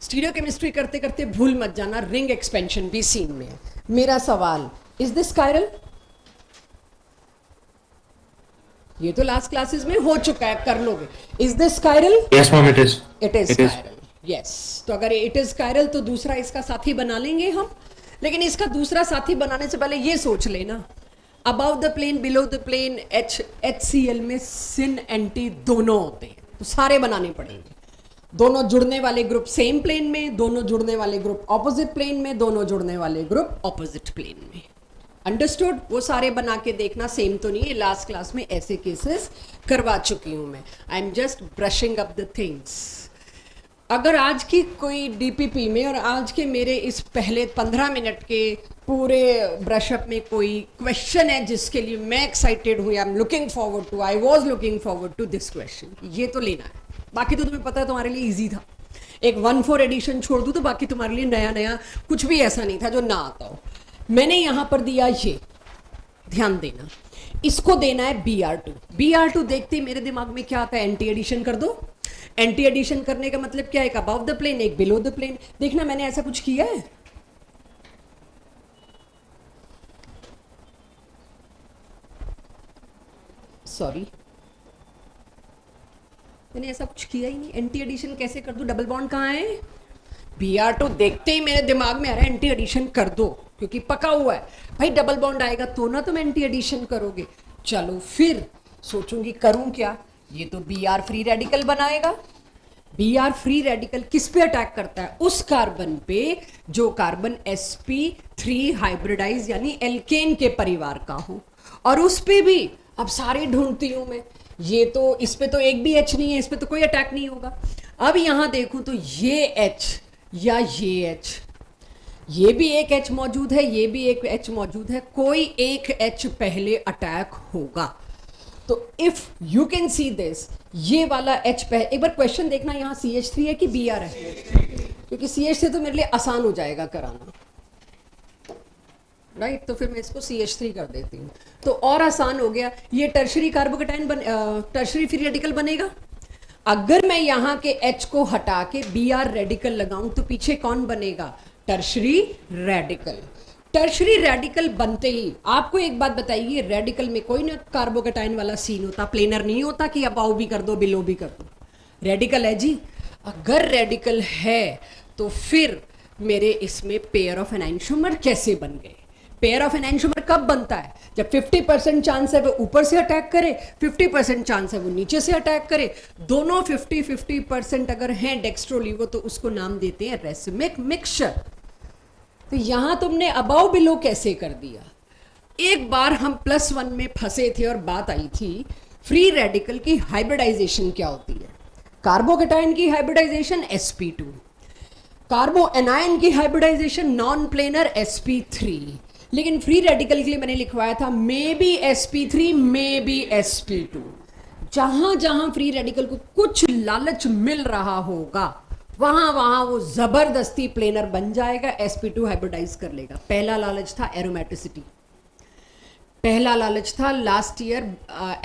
स्टीरियोकेमिस्ट्री करते करते भूल मत जाना, रिंग एक्सपेंशन भी सीन में है। मेरा सवाल, इज दिस कायरल? ये तो लास्ट क्लासेस में हो चुका है, कर लोगे। Is this chiral? Yes, ma'am, it is. It is It is. Chiral, yes. तो अगर इट इज कायरल तो दूसरा इसका साथी बना लेंगे हम। लेकिन इसका दूसरा साथी बनाने से पहले ये सोच लेना, above the plane below the plane HCl में सिन एंटी दोनों होते हैं, तो सारे बनाने पड़ेंगे। दोनों जुड़ने वाले ग्रुप सेम प्लेन में, दोनों जुड़ने वाले ग्रुप ऑपोजिट प्लेन में, दोनों जुड़ने वाले ग्रुप ऑपोजिट प्लेन में। अंडरस्टूड? वो सारे बना के देखना, सेम तो नहीं है। लास्ट क्लास में ऐसे केसेस करवा चुकी हूं मैं। I am just brushing up the things. अगर आज की कोई डीपीपी में और आज के मेरे इस पहले 15 मिनट के पूरे ब्रशअप में कोई क्वेश्चन है जिसके लिए मैं एक्साइटेड हूँ, I am looking forward to, I was looking forward to this question, ये तो लेना है। बाकी तो तुम्हें पता है, तुम्हारे लिए ईजी था। एक 1-4 एडिशन छोड़ दूँ तो बाकी तुम्हारे लिए नया नया कुछ भी ऐसा नहीं था जो ना आता हो। मैंने यहां पर दिया ये, ध्यान देना, इसको देना है BR2। BR2 देखते ही मेरे दिमाग में क्या आता है, एंटी एडिशन कर दो। एंटी एडिशन करने का मतलब क्या है, एक अबव द प्लेन एक बिलो द प्लेन। देखना मैंने ऐसा कुछ किया है? सॉरी, मैंने ऐसा कुछ किया ही नहीं। एंटी एडिशन कैसे कर दूं? डबल बॉन्ड कहाँ है? BR2 देखते ही मेरे दिमाग में आ रहा है एंटी एडिशन कर दो, क्योंकि पका हुआ है भाई। डबल बॉन्ड आएगा तो ना तुम एंटी एडिशन करोगे। चलो फिर सोचूंगी करूं क्या, ये तो BR फ्री रेडिकल बनाएगा। BR फ्री रेडिकल किस पे अटैक करता है? उस कार्बन पे जो कार्बन sp3 हाइब्रिडाइज यानी एल्केन के परिवार का हो। और उस पे भी अब सारे ढूंढती हूं मैं, ये तो इस पे तो एक भी H नहीं है, इस पे तो कोई अटैक नहीं होगा। अब यहां देखूं तो ये H या ये H, ये भी एक H मौजूद है, ये भी एक H मौजूद है, कोई एक H पहले अटैक होगा। तो if you can see this, ये वाला H पहले, एक बार क्वेश्चन देखना यहाँ CH3 है कि BR है, क्योंकि CH से तो मेरे लिए आसान हो जाएगा कराना, राइट? तो फिर मैं इसको CH3 कर देती हूँ, तो और आसान हो गया। ये tertiary carbocation tertiary free radical बनेगा। अगर मैं यहाँ के H को हटा के BR रेडिकल लगाऊं तो पीछे कौन बनेगा? Tertiary radical. टर्शरी रेडिकल बनते ही आपको एक बात बताइए, रेडिकल में कोई ना कार्बोकेटाइन वाला सीन होता, प्लेनर नहीं होता कि अबाउ भी कर दो बिलो भी कर दो। रेडिकल है जी। अगर रेडिकल है तो फिर मेरे इसमें पेयर ऑफ एनाइंशोमर कैसे बन गए? पेयर ऑफ एनाइंशोमर कब बनता है? जब 50% चांस है वो ऊपर से अटैक करे, 50% चांस है वो नीचे से अटैक करे। दोनों 50-50% अगर हैं डेक्स्ट्रोलीवो तो उसको नाम देते हैं रेसिमिक मिक्सचर। तो यहां तुमने अबाउ बिलो कैसे कर दिया? एक बार हम +1 में फंसे थे और बात आई थी फ्री रेडिकल की हाइब्रिडाइजेशन क्या होती है। कार्बोकेटाइन की हाइब्रिडाइजेशन sp2, कार्बो एनायन की हाइब्रिडाइजेशन नॉन प्लेनर sp3। लेकिन फ्री रेडिकल के लिए मैंने लिखवाया था may be sp3 may be sp2। जहां जहां फ्री रेडिकल को कुछ लालच मिल रहा होगा वहां वहां वो जबरदस्ती प्लेनर बन जाएगा, sp2 हाइब्रिडाइज कर लेगा। पहला लालच था एरोमेटिसिटी, पहला लालच था लास्ट ईयर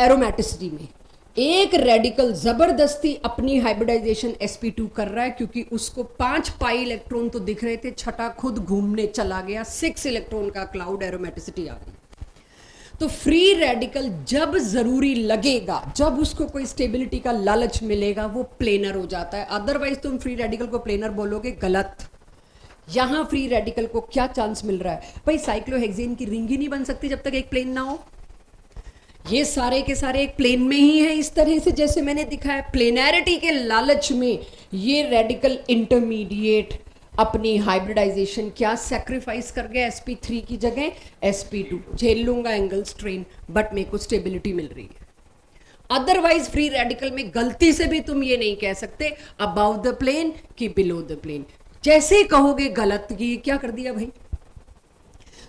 एरोमेटिसिटी में। एक रेडिकल जबरदस्ती अपनी हाइब्रिडाइजेशन sp2 कर रहा है क्योंकि उसको 5 पाई इलेक्ट्रॉन तो दिख रहे थे, छठा खुद घूमने चला गया, 6 इलेक्ट्रॉन का क्लाउड, एरोमेटिसिटी आ गई। तो फ्री रेडिकल जब जरूरी लगेगा, जब उसको कोई स्टेबिलिटी का लालच मिलेगा, वो प्लेनर हो जाता है। अदरवाइज तुम फ्री रेडिकल को प्लेनर बोलोगे, गलत। यहां फ्री रेडिकल को क्या चांस मिल रहा है भाई? साइक्लोहेक्सेन की रिंग ही नहीं बन सकती जब तक एक प्लेन ना हो। ये सारे के सारे एक प्लेन में ही है, इस तरह से जैसे मैंने दिखाया। प्लेनैरिटी के लालच में ये रेडिकल इंटरमीडिएट अपनी हाइब्रिडाइजेशन क्या सैक्रिफाइस कर गया, sp3 की जगह sp2। झेल लूंगा एंगल स्ट्रेन, बट मेरे को स्टेबिलिटी मिल रही है। अदरवाइज फ्री रेडिकल में गलती से भी तुम ये नहीं कह सकते अबाउट द प्लेन कि बिलो द प्लेन, जैसे ही कहोगे गलत की क्या कर दिया भाई।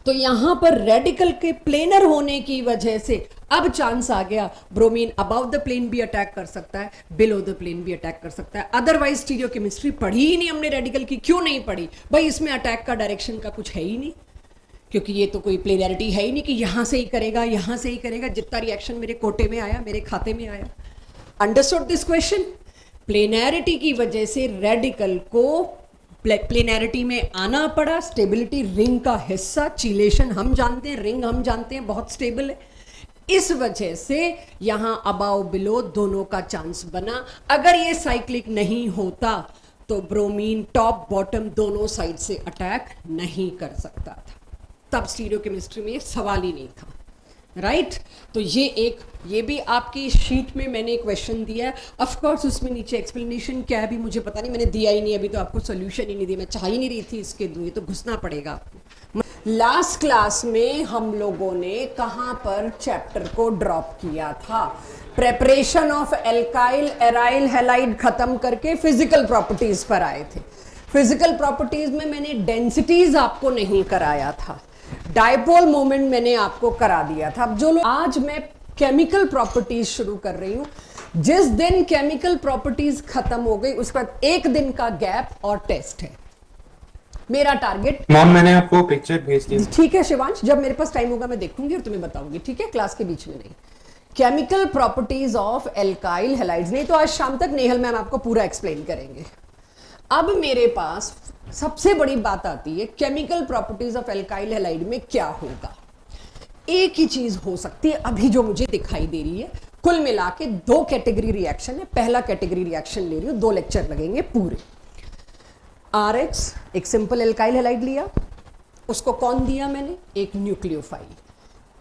तो यहां पर रेडिकल के प्लेनर होने की वजह से अब चांस आ गया ब्रोमीन अबाउट द प्लेन भी अटैक कर सकता है, बिलो द प्लेन भी अटैक कर सकता है। अदरवाइज स्टीरियोकेमिस्ट्री पढ़ी ही नहीं हमने रेडिकल की, क्यों नहीं पढ़ी भाई, इसमें अटैक का डायरेक्शन का कुछ है ही नहीं, क्योंकि ये तो कोई प्लेनैरिटी है ही नहीं कि यहां से ही करेगा यहां से ही करेगा। जितना रिएक्शन मेरे कोटे में आया मेरे खाते में आया। Understood this question. प्लेनैरिटी की वजह से रेडिकल को प्लेनैरिटी में आना पड़ा। स्टेबिलिटी रिंग का हिस्सा, चिलेशन हम जानते हैं, रिंग हम जानते हैं बहुत स्टेबल है, इस वजह से यहां अबाव बिलो दोनों का चांस बना। अगर ये साइक्लिक नहीं होता तो ब्रोमीन टॉप बॉटम दोनों साइड से अटैक नहीं कर सकता था, तब स्टीरियोकेमिस्ट्री में ये सवाल ही नहीं था, राइट। तो ये भी आपकी शीट में मैंने क्वेश्चन दिया है। ऑफ कोर्स उसमें नीचे एक्सप्लेनेशन क्या है भी मुझे पता नहीं, मैंने दिया ही नहीं अभी, तो आपको सोल्यूशन ही नहीं दिया, मैं चाह ही नहीं रही थी इसके दूँ, ये तो घुसना पड़ेगा आपको। लास्ट क्लास में हम लोगों ने कहाँ पर चैप्टर को ड्रॉप किया था, preparation of alkyl aryl halide खत्म करके फिजिकल प्रॉपर्टीज पर आए थे। फिजिकल प्रॉपर्टीज में मैंने डेंसिटीज आपको नहीं कराया था, डायपोल मोमेंट मैंने आपको करा दिया था। अब जो लोग, आज मैं केमिकल प्रॉपर्टीज शुरू कर रही हूं, जिस दिन केमिकल प्रॉपर्टीज खत्म हो गई उसके बाद एक दिन का गैप और टेस्ट है मेरा टारगेट। मैम मैंने आपको पिक्चर भेज दी। ठीक है शिवांश, जब मेरे पास टाइम होगा मैं देखूंगी और तुम्हें बताऊंगी, ठीक है, क्लास के बीच में नहीं। Chemical properties of alkyl halides, नहीं तो आज शाम तक नेहल मैम आपको पूरा एक्सप्लेन करेंगे। अब मेरे पास सबसे बड़ी बात आती है chemical properties of alkyl halide में क्या होगा। एक ही चीज हो सकती है अभी जो मुझे दिखाई दे रही है। कुल मिला के दो कैटेगरी रिएक्शन है, पहला कैटेगरी रिएक्शन ले रही हूं, 2 लेक्चर लगेंगे पूरे। RH एक सिंपल एल्काइल हैलाइड लिया, उसको कौन दिया मैंने, एक न्यूक्लियोफाइल।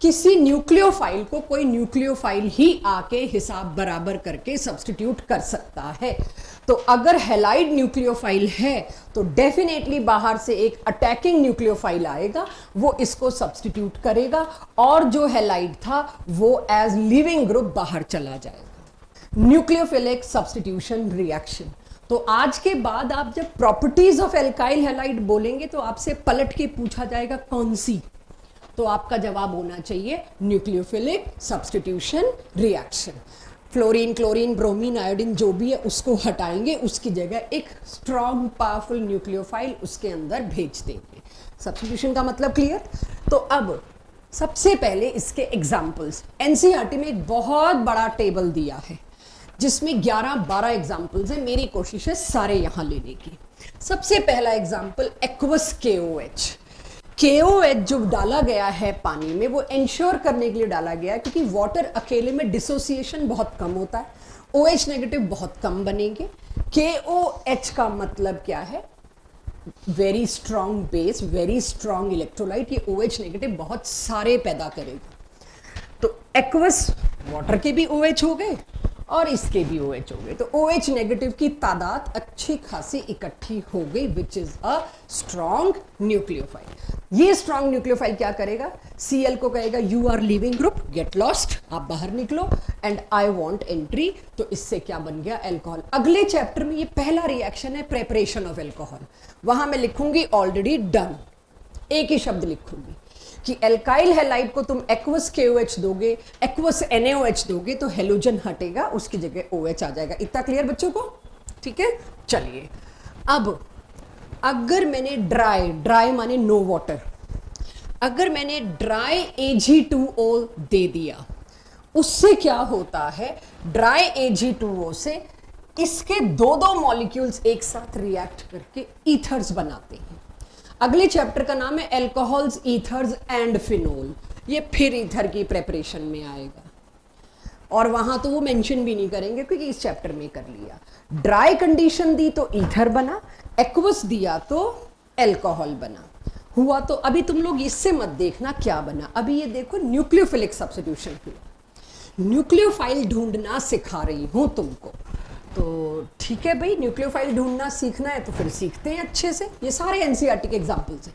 किसी न्यूक्लियोफाइल को कोई न्यूक्लियोफाइल ही आके हिसाब बराबर करके सब्स्टिट्यूट कर सकता है। तो अगर हैलाइड न्यूक्लियोफाइल है तो डेफिनेटली बाहर से एक अटैकिंग न्यूक्लियोफाइल आएगा, वो इसको सब्स्टिट्यूट करेगा और जो हैलाइड था वो एज लिविंग ग्रुप बाहर चला जाएगा। Nucleophilic substitution reaction. तो आज के बाद आप जब प्रॉपर्टीज ऑफ एल्काइल हैलाइड बोलेंगे तो आपसे पलट के पूछा जाएगा कौन सी, तो आपका जवाब होना चाहिए nucleophilic substitution reaction. Fluorine chlorine bromine iodine जो भी है उसको हटाएंगे, उसकी जगह एक स्ट्रॉन्ग पावरफुल न्यूक्लियोफाइल उसके अंदर भेज देंगे। सब्स्टिट्यूशन का मतलब क्लियर। तो अब सबसे पहले इसके एग्जाम्पल्स, एनसीईआरटी में एक बहुत बड़ा टेबल दिया है जिसमें 11-12 एग्जाम्पल्स हैं, मेरी कोशिश है सारे यहां लेने की। सबसे पहला एग्जाम्पल एक्वस KOH। KOH जो डाला गया है पानी में वो इंश्योर करने के लिए डाला गया है क्योंकि वाटर अकेले में डिसोसिएशन बहुत कम होता है, OH नेगेटिव बहुत कम बनेंगे। KOH का मतलब क्या है, very strong base, very strong electrolyte, ये OH नेगेटिव बहुत सारे पैदा करेगा। तो एक्वस वाटर के भी OH हो गए और इसके भी OH हो गए, तो OH नेगेटिव की तादाद अच्छी खासी इकट्ठी हो गई, which is a strong nucleophile. ये स्ट्रॉन्ग न्यूक्लियोफाइल क्या करेगा, Cl को कहेगा you are leaving group, get lost, आप बाहर निकलो, एंड आई वांट एंट्री। तो इससे क्या बन गया, अल्कोहल। अगले चैप्टर में ये पहला रिएक्शन है प्रेपरेशन ऑफ अल्कोहल, वहां मैं लिखूंगी ऑलरेडी डन, एक ही शब्द लिखूंगी कि एल्काइल हैलाइड को तुम एक्वस KOH दोगे, एक्वस NaOH दोगे तो हेलोजन हटेगा, उसकी जगह OH आ जाएगा। इतना क्लियर बच्चों को, ठीक है। चलिए अब अगर मैंने ड्राई माने नो वाटर, अगर मैंने ड्राई Ag2O दे दिया, उससे क्या होता है, ड्राई Ag2O से इसके 2-2 मॉलिक्यूल्स एक साथ रिएक्ट करके ईथर्स बनाते हैं। अगले चैप्टर का नाम है एल्कोहल्स, ईथर्स एंड फिनोल, ये फिर ईथर की प्रेपरेशन में आएगा और वहां तो वो मेंशन भी नहीं करेंगे क्योंकि इस चैप्टर में कर लिया। ड्राई कंडीशन दी तो ईथर बना, एक्वस दिया तो एल्कोहल बना हुआ। तो अभी तुम लोग इससे मत देखना क्या बना, अभी ये देखो न्यूक्लियोफिलिक सब्स्टिट्यूशन हुआ। न्यूक्लियोफाइल ढूंढना सिखा रही हूं तुमको, तो ठीक है भाई, न्यूक्लियोफाइल ढूंढना सीखना है तो फिर सीखते हैं अच्छे से। ये सारे एनसीईआरटी के एग्जांपल्स हैं।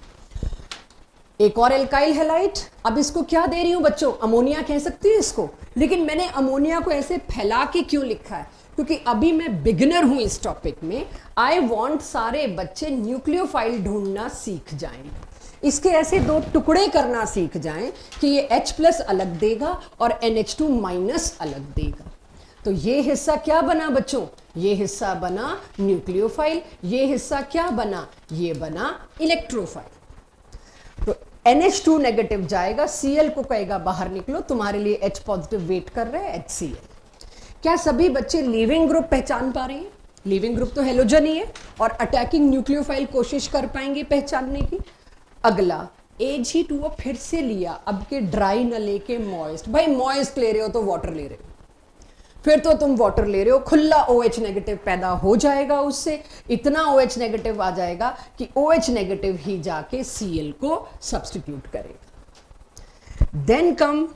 एक और एल्काइल हैलाइड। अब इसको क्या दे रही हूं बच्चों, अमोनिया कह सकती है इसको, लेकिन मैंने अमोनिया को ऐसे फैला के क्यों लिखा है, क्योंकि अभी मैं बिगिनर हूं इस टॉपिक में। आई वांट सारे बच्चे न्यूक्लियोफाइल ढूंढना सीख जाएं, इसके ऐसे दो टुकड़े करना सीख जाएं कि ये H+ अलग देगा और NH2- अलग देगा। तो ये हिस्सा क्या बना बच्चों, ये हिस्सा बना न्यूक्लियोफाइल, ये हिस्सा क्या बना, ये बना इलेक्ट्रोफाइल। तो NH2 नेगेटिव जाएगा, Cl को कहेगा बाहर निकलो, तुम्हारे लिए H+ वेट कर रहे हैं HCl। क्या सभी बच्चे लीविंग ग्रुप पहचान पा रहे हैं? लीविंग ग्रुप तो हेलोजन ही है, और अटैकिंग न्यूक्लियोफाइल कोशिश कर पाएंगे पहचानने की। अगला Ag2O फिर से लिया, अब के ड्राई न लेके मॉइस्ट। भाई मॉइस्ट ले रहे हो तो वाटर ले रहे हो, फिर तो तुम वाटर ले रहे हो, खुला OH नेगेटिव पैदा हो जाएगा, उससे इतना OH नेगेटिव आ जाएगा कि OH नेगेटिव ही जाके Cl को सब्स्टिट्यूट करेगा। देन कम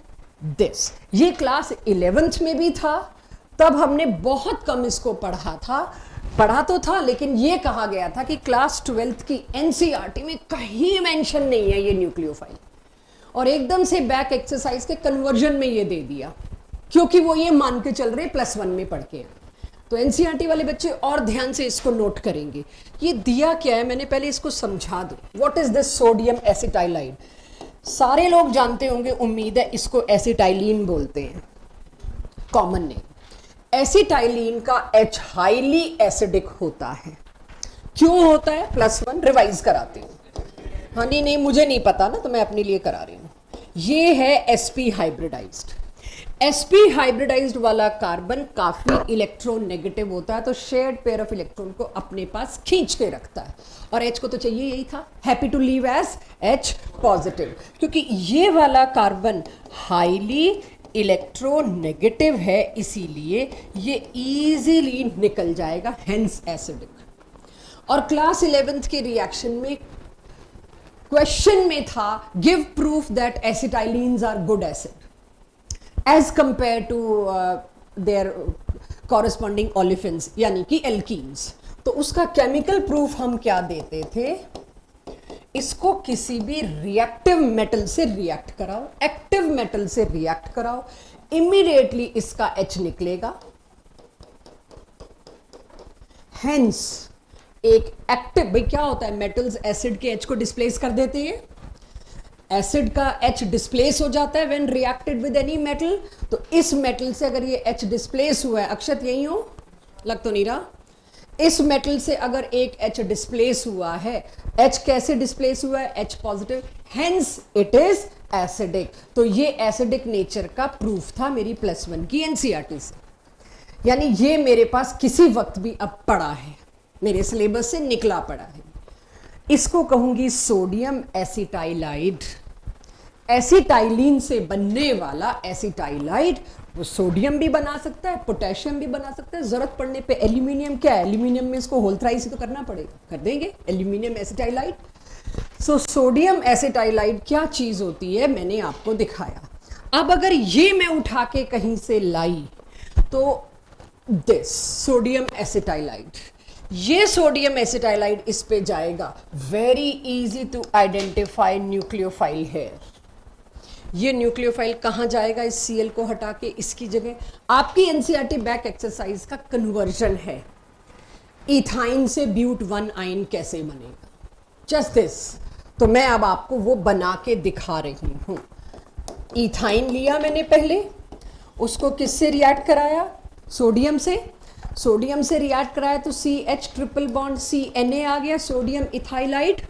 दिस, ये क्लास 11th में भी था, तब हमने बहुत कम इसको पढ़ा तो था, लेकिन ये कहा गया था कि क्लास 12th की NCERT में कहीं मेंशन नहीं है ये न्यूक्लियोफाइल, और एकदम से बैक एक्सरसाइज के कन्वर्जन में ये दे दिया, क्योंकि वो ये मान के चल रहे +1 में पढ़ के। तो NCERT वाले बच्चे और ध्यान से इसको नोट करेंगे। ये दिया क्या है, मैंने पहले इसको समझा दूं। What is this sodium acetylide? सारे लोग जानते होंगे, उम्मीद है, इसको एसिटाइलिन बोलते हैं, कॉमन नेम। एसिटाइलिन का H हाईली एसिडिक होता है। क्यों होता है? +1 रिवाइज कराती हूँ। हाँ नहीं, मुझे नहीं पता ना, तो मैं अपने लिए करा रही हूँ। ये है sp हाइब्रिडाइज्ड। sp हाइब्रिडाइज्ड वाला कार्बन काफी इलेक्ट्रोनेगेटिव होता है, तो शेयर्ड पेयर ऑफ इलेक्ट्रॉन को अपने पास खींच के रखता है, और H को तो चाहिए यही था, happy to leave as H positive, क्योंकि ये वाला कार्बन हाईली इलेक्ट्रोनेगेटिव है, इसीलिए ये इजीली निकल जाएगा, हेंस एसिडिक। और क्लास 11th के रिएक्शन में क्वेश्चन में था, give proof that acetylenes are good acid as compare to their corresponding olefins, यानी कि एल्कीन्स। तो उसका केमिकल प्रूफ हम क्या देते थे, इसको किसी भी रिएक्टिव मेटल से रिएक्ट कराओ, एक्टिव मेटल से रिएक्ट कराओ, इमीडिएटली इसका H निकलेगा, हेंस एक एक्टिव। भाई क्या होता है, मेटल्स एसिड के H को डिस्प्लेस कर देते हैं, एसिड का H डिस्प्लेस हो जाता है when reacted with any metal. तो इस मेटल से अगर ये H डिस्प्लेस हुआ है, अक्षत यही हो, लग तो नहीं रहा, इस मेटल से अगर एक H डिस्प्लेस हुआ है, H कैसे डिस्प्लेस हुआ है, H positive, hence it is acidic. तो ये एसिडिक नेचर का प्रूफ था मेरी +1 की NCERT से, यानी ये मेरे पास किसी वक्त भी अब पड़ा है, मेरे सिलेबस से निकला पड़ा है। इसको कहूंगी सोडियम एसिटाइलाइड। एसिटाइलिन से बनने वाला एसिटाइलाइड, वो सोडियम भी बना सकता है, पोटेशियम भी बना सकता है, जरूरत पड़ने पे एल्यूमिनियम, क्या है एल्यूमिनियम में इसको होल थ्राइस ही तो करना पड़ेगा, कर देंगे एल्यूमिनियम एसिटाइलाइड। सो सोडियम एसिटाइलाइड क्या चीज होती है मैंने आपको दिखाया। अब अगर ये मैं उठा के कहीं से लाई, तो दिस सोडियम एसिटाइलाइड, ये सोडियम एसिटाइलाइड इस पे जाएगा, very easy to identify nucleophile है। ये न्यूक्लियोफाइल कहां जाएगा, इस Cl को हटा के इसकी जगह। आपकी NCERT बैक एक्सरसाइज का कन्वर्जन है, इथाइन से ब्यूट 1 आयन कैसे बनेगा, जस्ट दिस। तो मैं अब आपको वो बना के दिखा रही हूं। इथाइन लिया मैंने पहले, उसको किससे रिएक्ट कराया, सोडियम से। सोडियम से रिएक्ट कराया तो CH ट्रिपल बॉन्ड CNA आ गया, सोडियम इथाइलाइड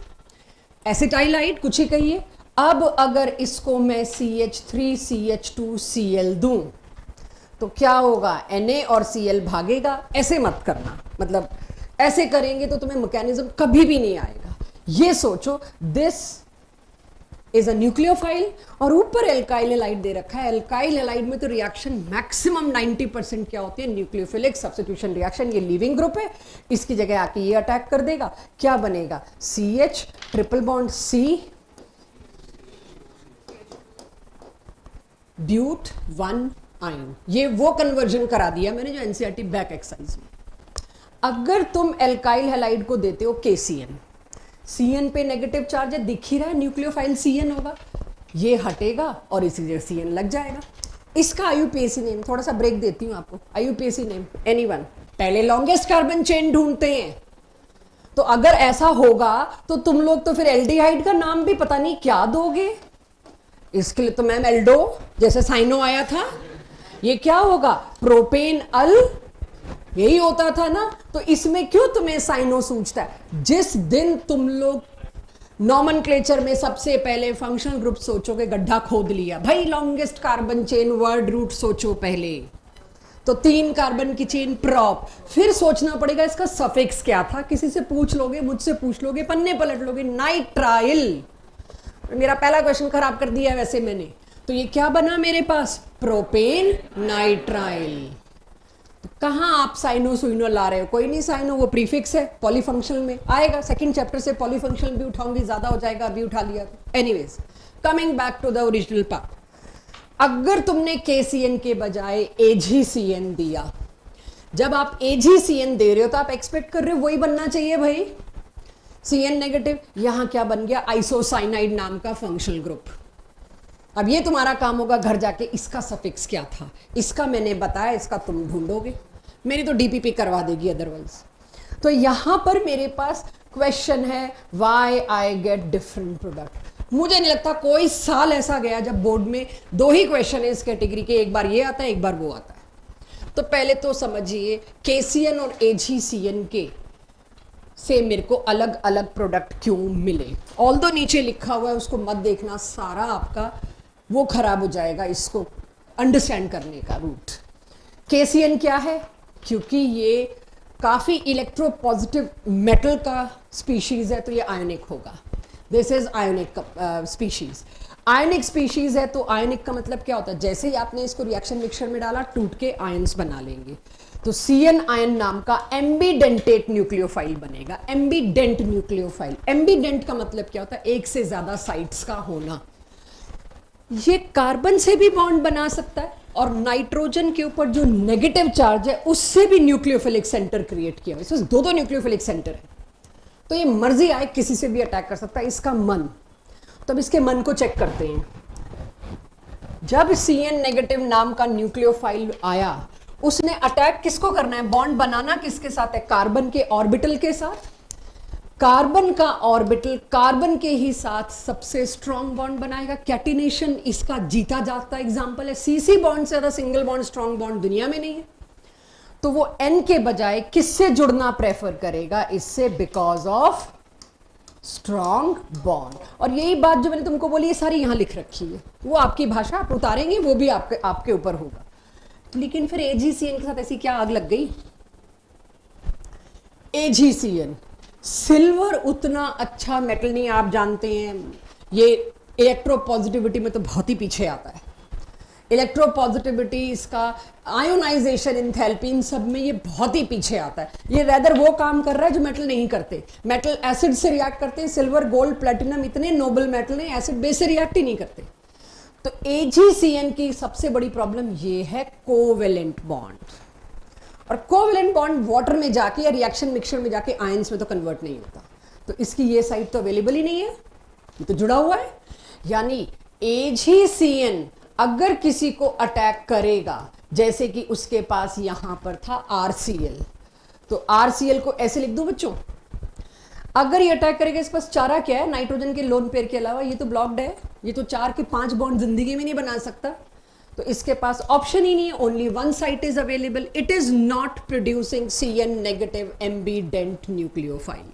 एसिटाइलाइड, कुछ ही कहिए। अब अगर इसको मैं CH3 CH2 Cl दूं तो क्या होगा, Na और Cl भागेगा। ऐसे मत करना, मतलब ऐसे करेंगे तो तुम्हें मैकेनिज्म कभी भी नहीं आएगा। ये सोचो, दिस इज अ न्यूक्लियोफाइल और ऊपर एल्काइल हैलाइड दे रखा है। एल्काइल हैलाइड में तो रिएक्शन मैक्सिमम 90% क्या होती है, न्यूक्लियोफिलिक सब्स्टिट्यूशन रिएक्शन। ये लीविंग ग्रुप है, इसकी जगह आके ये अटैक कर देगा, क्या बनेगा, CH triple bond C but 1 yne. ये वो कन्वर्जन करा दिया मैंने जो NCERT बैक एक्सरसाइज में। अगर तुम एल्काइल हैलाइड को देते हो KCN, CN पे नेगेटिव चार्ज है, दिख ही रहा है, न्यूक्लियोफाइल CN होगा, ये हटेगा और इसी जगह CN लग जाएगा। इसका IUPAC नेम, थोड़ा सा ब्रेक देती हूँ आपको। IUPAC नेम एनीवन, पहले लॉन्गेस्ट कार्बन चेन ढूंढते हैं। तो अगर ऐसा होगा तो तुम लोग तो फिर एल्डिहाइड का नाम भी पता नहीं क्या दोगे। इसके लिए तो मैम एल्डो, जैसे साइनो आया था, ये क्या होगा, प्रोपेन अल, यही होता था ना। तो इसमें क्यों तुम्हें साइनो सूझता है? जिस दिन तुम लोग नॉमेनक्लेचर में सबसे पहले फंक्शनल ग्रुप सोचोगे, गड्ढा खोद लिया भाई। Longest carbon chain word root सोचो पहले, तो 3 कार्बन की चेन प्रॉप, फिर सोचना पड़ेगा इसका सफिक्स क्या था। किसी से पूछ लोगे, मुझसे पूछ लोगे, पन्ने पलट लोगे, नाइट्राइल। मेरा पहला क्वेश्चन खराब कर दिया वैसे मैंने। तो ये क्या बना मेरे पास, प्रोपेन नाइट्राइल। तो कहां आप साइनो सुइनो ला रहे हो? कोई नहीं, साइनो वो प्रीफिक्स है, पॉलीफंक्शनल में आएगा। सेकंड चैप्टर से पॉलीफंक्शनल भी उठाऊंगी, ज्यादा हो जाएगा, अभी उठा लिया। Anyways, coming back to the original part. अगर तुमने KCN के बजाय AgCN दिया, जब आप AgCN दे रहे हो तो आप एक्सपेक्ट कर रहे हो वही बनना चाहिए भाई, CN नेगेटिव। यहां क्या बन गया, आइसोसाइनाइड नाम का फंक्शनल ग्रुप। अब ये तुम्हारा काम होगा घर जाके, इसका सफिक्स क्या था, इसका मैंने बताया, इसका तुम ढूंढोगे। मेरी तो DPP करवा देगी अदरवाइज। तो यहां पर मेरे पास क्वेश्चन है, why I get different product. मुझे नहीं लगता कोई साल ऐसा गया जब बोर्ड में 2 ही क्वेश्चन है इस कैटेगरी के, एक बार ये आता है, एक बार वो आता है। तो पहले तो समझिए KCN और AgCN के से मेरे को अलग अलग प्रोडक्ट क्यों मिले। ऑल्दो नीचे लिखा हुआ है उसको मत देखना, सारा आपका वो खराब हो जाएगा इसको अंडरस्टैंड करने का रूट। KCN क्या है, क्योंकि ये काफ़ी इलेक्ट्रोपॉजिटिव मेटल का स्पीशीज है तो ये आयोनिक होगा। This is ionic species. Ionic species है तो आयनिक का मतलब क्या होता है, जैसे ही आपने इसको रिएक्शन मिक्सचर में डाला टूट के आयंस बना लेंगे। तो CN आयन नाम का एम्बीडेंटेट न्यूक्लियोफाइल बनेगा। एम्बीडेंट न्यूक्लियोफाइल, एम्बीडेंट का मतलब क्या होता है, एक से ज्यादा साइट्स का होना। ये कार्बन से भी बॉन्ड बना सकता है और नाइट्रोजन के ऊपर जो नेगेटिव चार्ज है उससे भी न्यूक्लियोफिलिक सेंटर क्रिएट किया। इसमें 2 न्यूक्लियोफिलिक सेंटर है, तो ये मर्जी आए किसी से भी अटैक कर सकता है, इसका मन। तो अब इसके मन को चेक करते हैं। जब CN नेगेटिव नाम का न्यूक्लियोफाइल आया, उसने अटैक किसको करना है, बॉन्ड बनाना किसके साथ है, कार्बन के ऑर्बिटल के साथ। कार्बन का ऑर्बिटल कार्बन के ही साथ सबसे स्ट्रॉन्ग बॉन्ड बनाएगा। कैटिनेशन इसका जीता जागता एग्जांपल है। CC बॉन्ड से ज्यादा सिंगल बॉन्ड स्ट्रॉन्ग बॉन्ड दुनिया में नहीं है। तो वो N के बजाय किससे जुड़ना प्रेफर करेगा, इससे, बिकॉज ऑफ स्ट्रॉन्ग बॉन्ड। और यही बात जो मैंने तुमको बोली ये सारी यहां लिख रखी है, वो आपकी भाषा आप उतारेंगे वो भी आपके ऊपर होगा। लेकिन फिर AgCN के साथ ऐसी क्या आग लग गई। AgCN सिल्वर उतना अच्छा मेटल नहीं, आप जानते हैं ये इलेक्ट्रोपॉजिटिविटी में तो बहुत ही पीछे आता है। इलेक्ट्रोपॉजिटिविटी, इसका आयोनाइजेशन, इंथैल्पी, इन सब में ये बहुत ही पीछे आता है। ये रेदर वो काम कर रहा है जो मेटल नहीं करते। मेटल एसिड से रिएक्ट करते हैं, सिल्वर गोल्ड प्लेटिनम इतने नोबल मेटल हैं, एसिड बेस से रिएक्ट ही नहीं करते। तो AgCN की सबसे बड़ी प्रॉब्लम ये है कोवेलेंट बॉन्ड। और कोवेलेंट बॉन्ड वाटर में जाके या रिएक्शन मिक्सचर में जाके आयंस में तो कन्वर्ट नहीं होता। तो इसकी ये साइड तो अवेलेबल ही नहीं है, ये तो जुड़ा हुआ है। यानी AgCN अगर किसी को अटैक करेगा, जैसे कि उसके पास यहां पर था RCl, तो RCl को ऐसे लिख दूं बच्चों, अगर ये अटैक करेगा, इसके पास चारा क्या है, नाइट्रोजन के लोन पेयर के अलावा ये तो ब्लॉक्ड है, ये तो 4 के 5 बॉन्ड जिंदगी में नहीं बना सकता। तो इसके पास ऑप्शन ही नहीं है, only one site is available, it is not producing CN negative ambident nucleophile,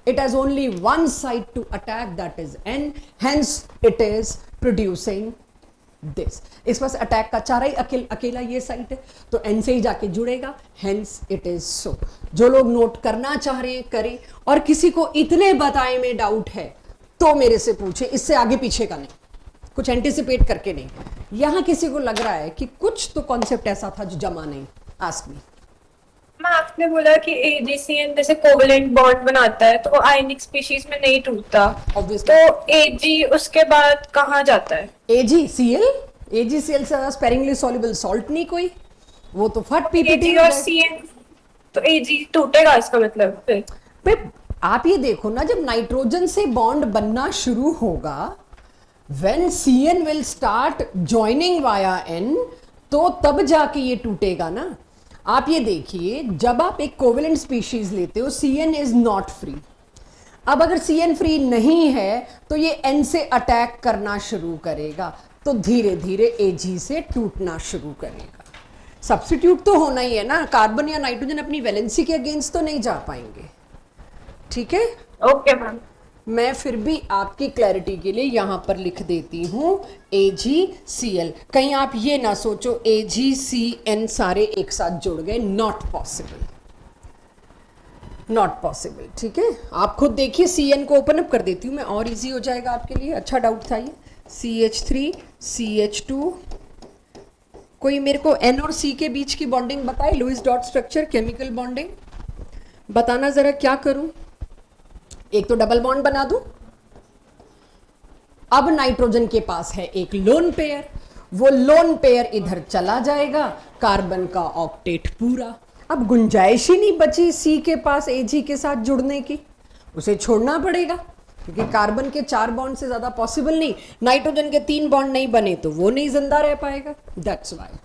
it has only one site to attack, that is N, hence it is producing this. इस पास अटैक का चारा ही अकेला ये साइट है, तो N से ही जाके जुड़ेगा, hence it is so. जो लोग नोट करना चाह रहे हैं करें, और किसी को इतने बताए में डाउट है तो मेरे से पूछे, इससे आगे पीछे का नहीं, कुछ एंटिसिपेट करके नहीं। यहां किसी को लग रहा है कि कुछ तो कॉन्सेप्ट ऐसा था जो जमा नहीं, आस्क मी। आपने बोला कि AgCN जैसे कोवेलेंट बॉन्ड बनाता है तो वो आयनिक स्पीशीज में नहीं टूटता, Obviously. तो Ag उसके बाद कहाँ जाता है? AgCl से स्पेरिंगली सॉल्युबल सॉल्ट नहीं कोई, वो तो फट PPT Ag और CN, तो Ag टूटेगा इसका मतलब फिर? आप ये देखो ना, जब नाइट्रोजन से बॉन्ड बनना शुरू होगा, when CN will start joining via N, तो तब जाके ये टूटेगा ना। आप ये देखिए, जब आप एक कोवेलेंट स्पीशीज लेते हो, CN इज नॉट फ्री। अब अगर CN फ्री नहीं है तो ये N से अटैक करना शुरू करेगा, तो धीरे धीरे Ag से टूटना शुरू करेगा। सब्स्टिट्यूट तो होना ही है ना, कार्बन या नाइट्रोजन अपनी वैलेंसी के अगेंस्ट तो नहीं जा पाएंगे, ठीक है। Okay ma'am. मैं फिर भी आपकी क्लैरिटी के लिए यहां पर लिख देती हूं AgCl। कहीं आप ये ना सोचो AgCN सारे एक साथ जुड़ गए, नॉट पॉसिबल, नॉट पॉसिबल, ठीक है। आप खुद देखिए, CN को ओपन अप कर देती हूं मैं, और इजी हो जाएगा आपके लिए। अच्छा डाउट था ये, CH3 CH2, कोई मेरे को N और C के बीच की बॉन्डिंग बताए, Lewis dot structure, chemical bonding बताना जरा, क्या करूं। एक तो डबल बॉन्ड बना दूं। अब नाइट्रोजन के पास है एक लोन पेयर, वो लोन पेयर इधर चला जाएगा, कार्बन का ऑक्टेट पूरा। अब गुंजाइश ही नहीं बची सी के पास Ag के साथ जुड़ने की, उसे छोड़ना पड़ेगा, क्योंकि कार्बन के 4 बॉन्ड से ज्यादा पॉसिबल नहीं। नाइट्रोजन के 3 बॉन्ड नहीं बने तो वो नहीं जिंदा रह पाएगा, दैट्स वाई।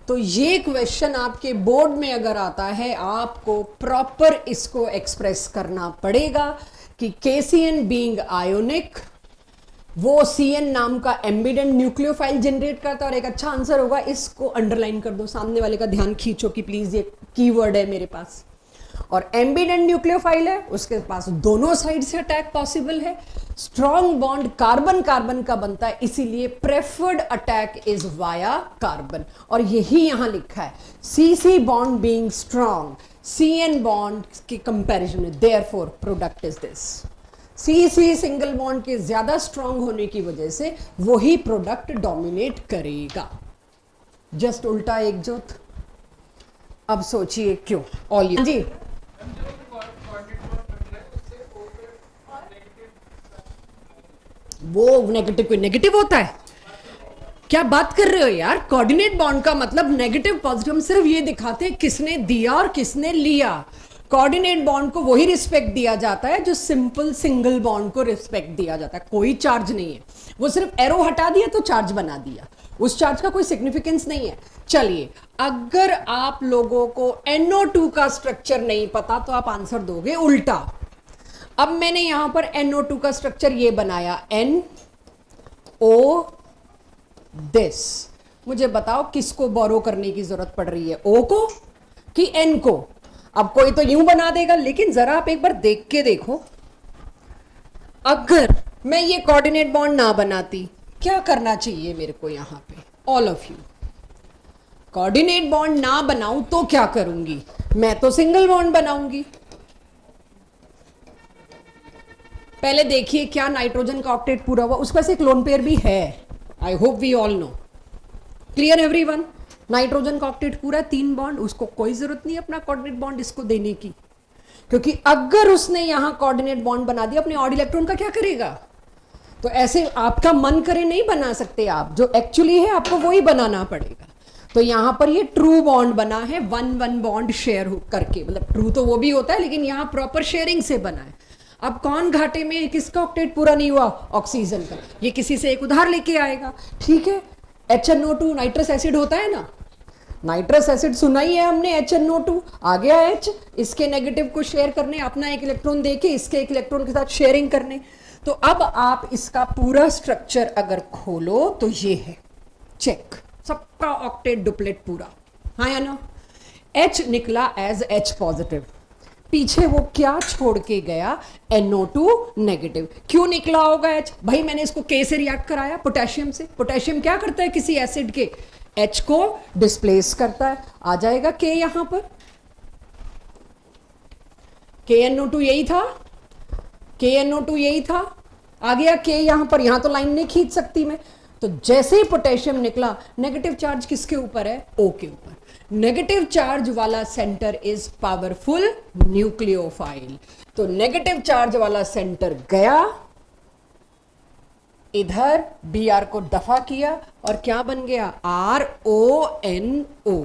तो ये क्वेश्चन आपके बोर्ड में अगर आता है, आपको प्रॉपर इसको एक्सप्रेस करना पड़ेगा कि KCN बीइंग आयोनिक, वो CN नाम का एम्बिडेंट न्यूक्लियोफाइल जनरेट करता है। और एक अच्छा आंसर होगा, इसको अंडरलाइन कर दो, सामने वाले का ध्यान खींचो कि प्लीज ये कीवर्ड है मेरे पास। और एम्बिडेंट न्यूक्लियोफाइल है, उसके पास दोनों साइड से अटैक पॉसिबल है। स्ट्रॉन्ग बॉन्ड कार्बन कार्बन का बनता है, इसीलिए preferred attack is via carbon. और यही यहां लिखा है, CC bond being strong, CN bond के कंपैरिजन में, therefore product is this. CC single bond के ज्यादा स्ट्रॉन्ग होने की वजह से वही प्रोडक्ट डोमिनेट करेगा। जस्ट उल्टा एक जोत। अब सोचिए क्यों। ऑल जी, वो नेगेटिव, कोई नेगेटिव होता है क्या? बात कर रहे हो यार। कोऑर्डिनेट बॉन्ड का मतलब नेगेटिव पॉजिटिव, हम सिर्फ ये दिखाते हैं किसने दिया और किसने लिया। कोऑर्डिनेट बॉन्ड को वही रिस्पेक्ट दिया जाता है जो सिंपल सिंगल बॉन्ड को रिस्पेक्ट दिया जाता है। कोई चार्ज नहीं है, वो सिर्फ एरो हटा दिया तो चार्ज बना दिया, उस चार्ज का कोई सिग्निफिकेंस नहीं है। चलिए, अगर आप लोगों को NO2 का स्ट्रक्चर नहीं पता तो आप आंसर दोगे उल्टा। अब मैंने यहां पर NO2 का स्ट्रक्चर ये बनाया, NO दिस। मुझे बताओ किसको बोरो करने की जरूरत पड़ रही है, O को कि N को? अब कोई तो यूं बना देगा, लेकिन जरा आप एक बार देख के देखो, अगर मैं ये कोऑर्डिनेट बॉन्ड ना बनाती, क्या करना चाहिए मेरे को यहां पे? All of you, coordinate bond ना बनाऊं तो क्या करूंगी? मैं तो सिंगल बॉन्ड बनाऊंगी। पहले देखिए क्या नाइट्रोजन का ऑक्टेट पूरा हुआ, उसके पास एक लोन पेयर भी है। I hope we all know, clear everyone. Nitrogen का ऑक्टेट पूरा 3 बॉन्ड, उसको कोई जरूरत नहीं अपना कोऑर्डिनेट बॉन्ड इसको देने की, क्योंकि अगर उसने यहां कोऑर्डिनेट बॉन्ड बना दिया, अपने ऑड इलेक्ट्रॉन का क्या करेगा? तो ऐसे आपका मन करे नहीं बना सकते आप, जो एक्चुअली है आपको वही बनाना पड़ेगा। तो यहां पर ये ट्रू बॉन्ड बना है, 1-1 बॉन्ड शेयर करके, मतलब ट्रू तो वो भी होता है लेकिन यहां प्रॉपर शेयरिंग से बना है। अब कौन घाटे में? किसका ऑक्टेट पूरा नहीं हुआ? ऑक्सीजन का। ये किसी से एक उधार लेके आएगा, ठीक है। HNO2 नाइट्रस एसिड होता है ना, नाइट्रस एसिड सुना ही है हमने, HNO2 आ गया H, इसके नेगेटिव को शेयर करने, अपना एक इलेक्ट्रॉन देके इसके एक इलेक्ट्रॉन के साथ शेयरिंग करने। तो अब आप इसका पूरा स्ट्रक्चर अगर खोलो तो ये है, चेक, सबका ऑक्टेट डुप्लेट पूरा, हाँ या ना? H निकला एज H पॉजिटिव, पीछे वो क्या छोड़ के गया? NO2 negative. क्यों निकला होगा H? भाई मैंने इसको K से रिएक्ट कराया, पोटेशियम से। पोटेशियम क्या करता है किसी एसिड के? H को डिस्प्लेस करता है, आ जाएगा K यहां पर। KNO2 यही था, KNO2 यही था, आ गया K यहां पर। यहां तो लाइन नहीं खींच सकती मैं। तो जैसे ही पोटेशियम निकला, नेगेटिव चार्ज किसके ऊपर है? O के ऊपर। नेगेटिव चार्ज वाला सेंटर इज पावरफुल न्यूक्लियोफाइल। तो नेगेटिव चार्ज वाला सेंटर गया इधर, Br को दफा किया और क्या बन गया? RONO।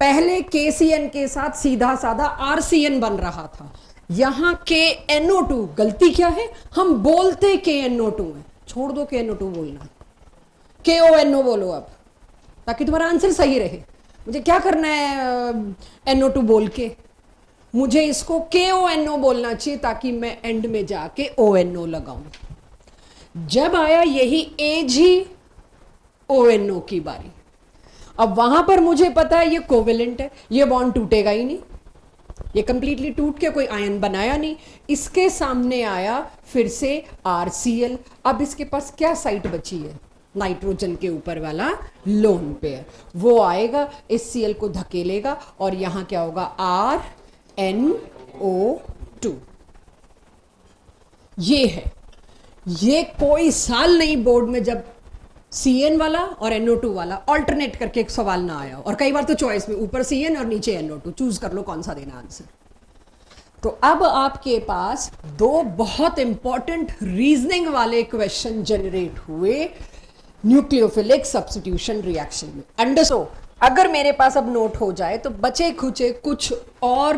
पहले KCN के साथ सीधा साधा RCN बन रहा था, यहां KNO2 गलती क्या है, हम बोलते KNO2 है, छोड़ दो KNO2 बोलना, KONO बोलो अब, ताकि तुम्हारा आंसर सही रहे। मुझे क्या करना है NO2 बोल के, मुझे इसको KONO बोलना चाहिए ताकि मैं एंड में जाके ONO लगाऊं। जब आया यही AgONO की बारी, अब वहां पर मुझे पता है ये कोवेलेंट है, ये बॉन्ड टूटेगा ही नहीं, ये कंप्लीटली टूट के कोई आयन बनाया नहीं। इसके सामने आया फिर से RCl, अब इसके पास क्या साइट बची है, नाइट्रोजन के ऊपर वाला लोन पेयर, वो आएगा इस Cl को धकेलेगा और यहां क्या होगा RNO2। ये है, ये कोई साल नहीं बोर्ड में जब CN वाला और NO2 वाला ऑल्टरनेट करके एक सवाल ना आया, और कई बार तो चॉइस में ऊपर CN और नीचे NO2, चूज कर लो कौन सा देना आंसर। तो अब आपके पास दो बहुत इंपॉर्टेंट रीजनिंग वाले क्वेश्चन जनरेट हुए न्यूक्लियोफिलिक सब्स्टिट्यूशन रिएक्शन में। अंडरस्टैंड? अगर मेरे पास अब नोट हो जाए तो बचे खुचे कुछ और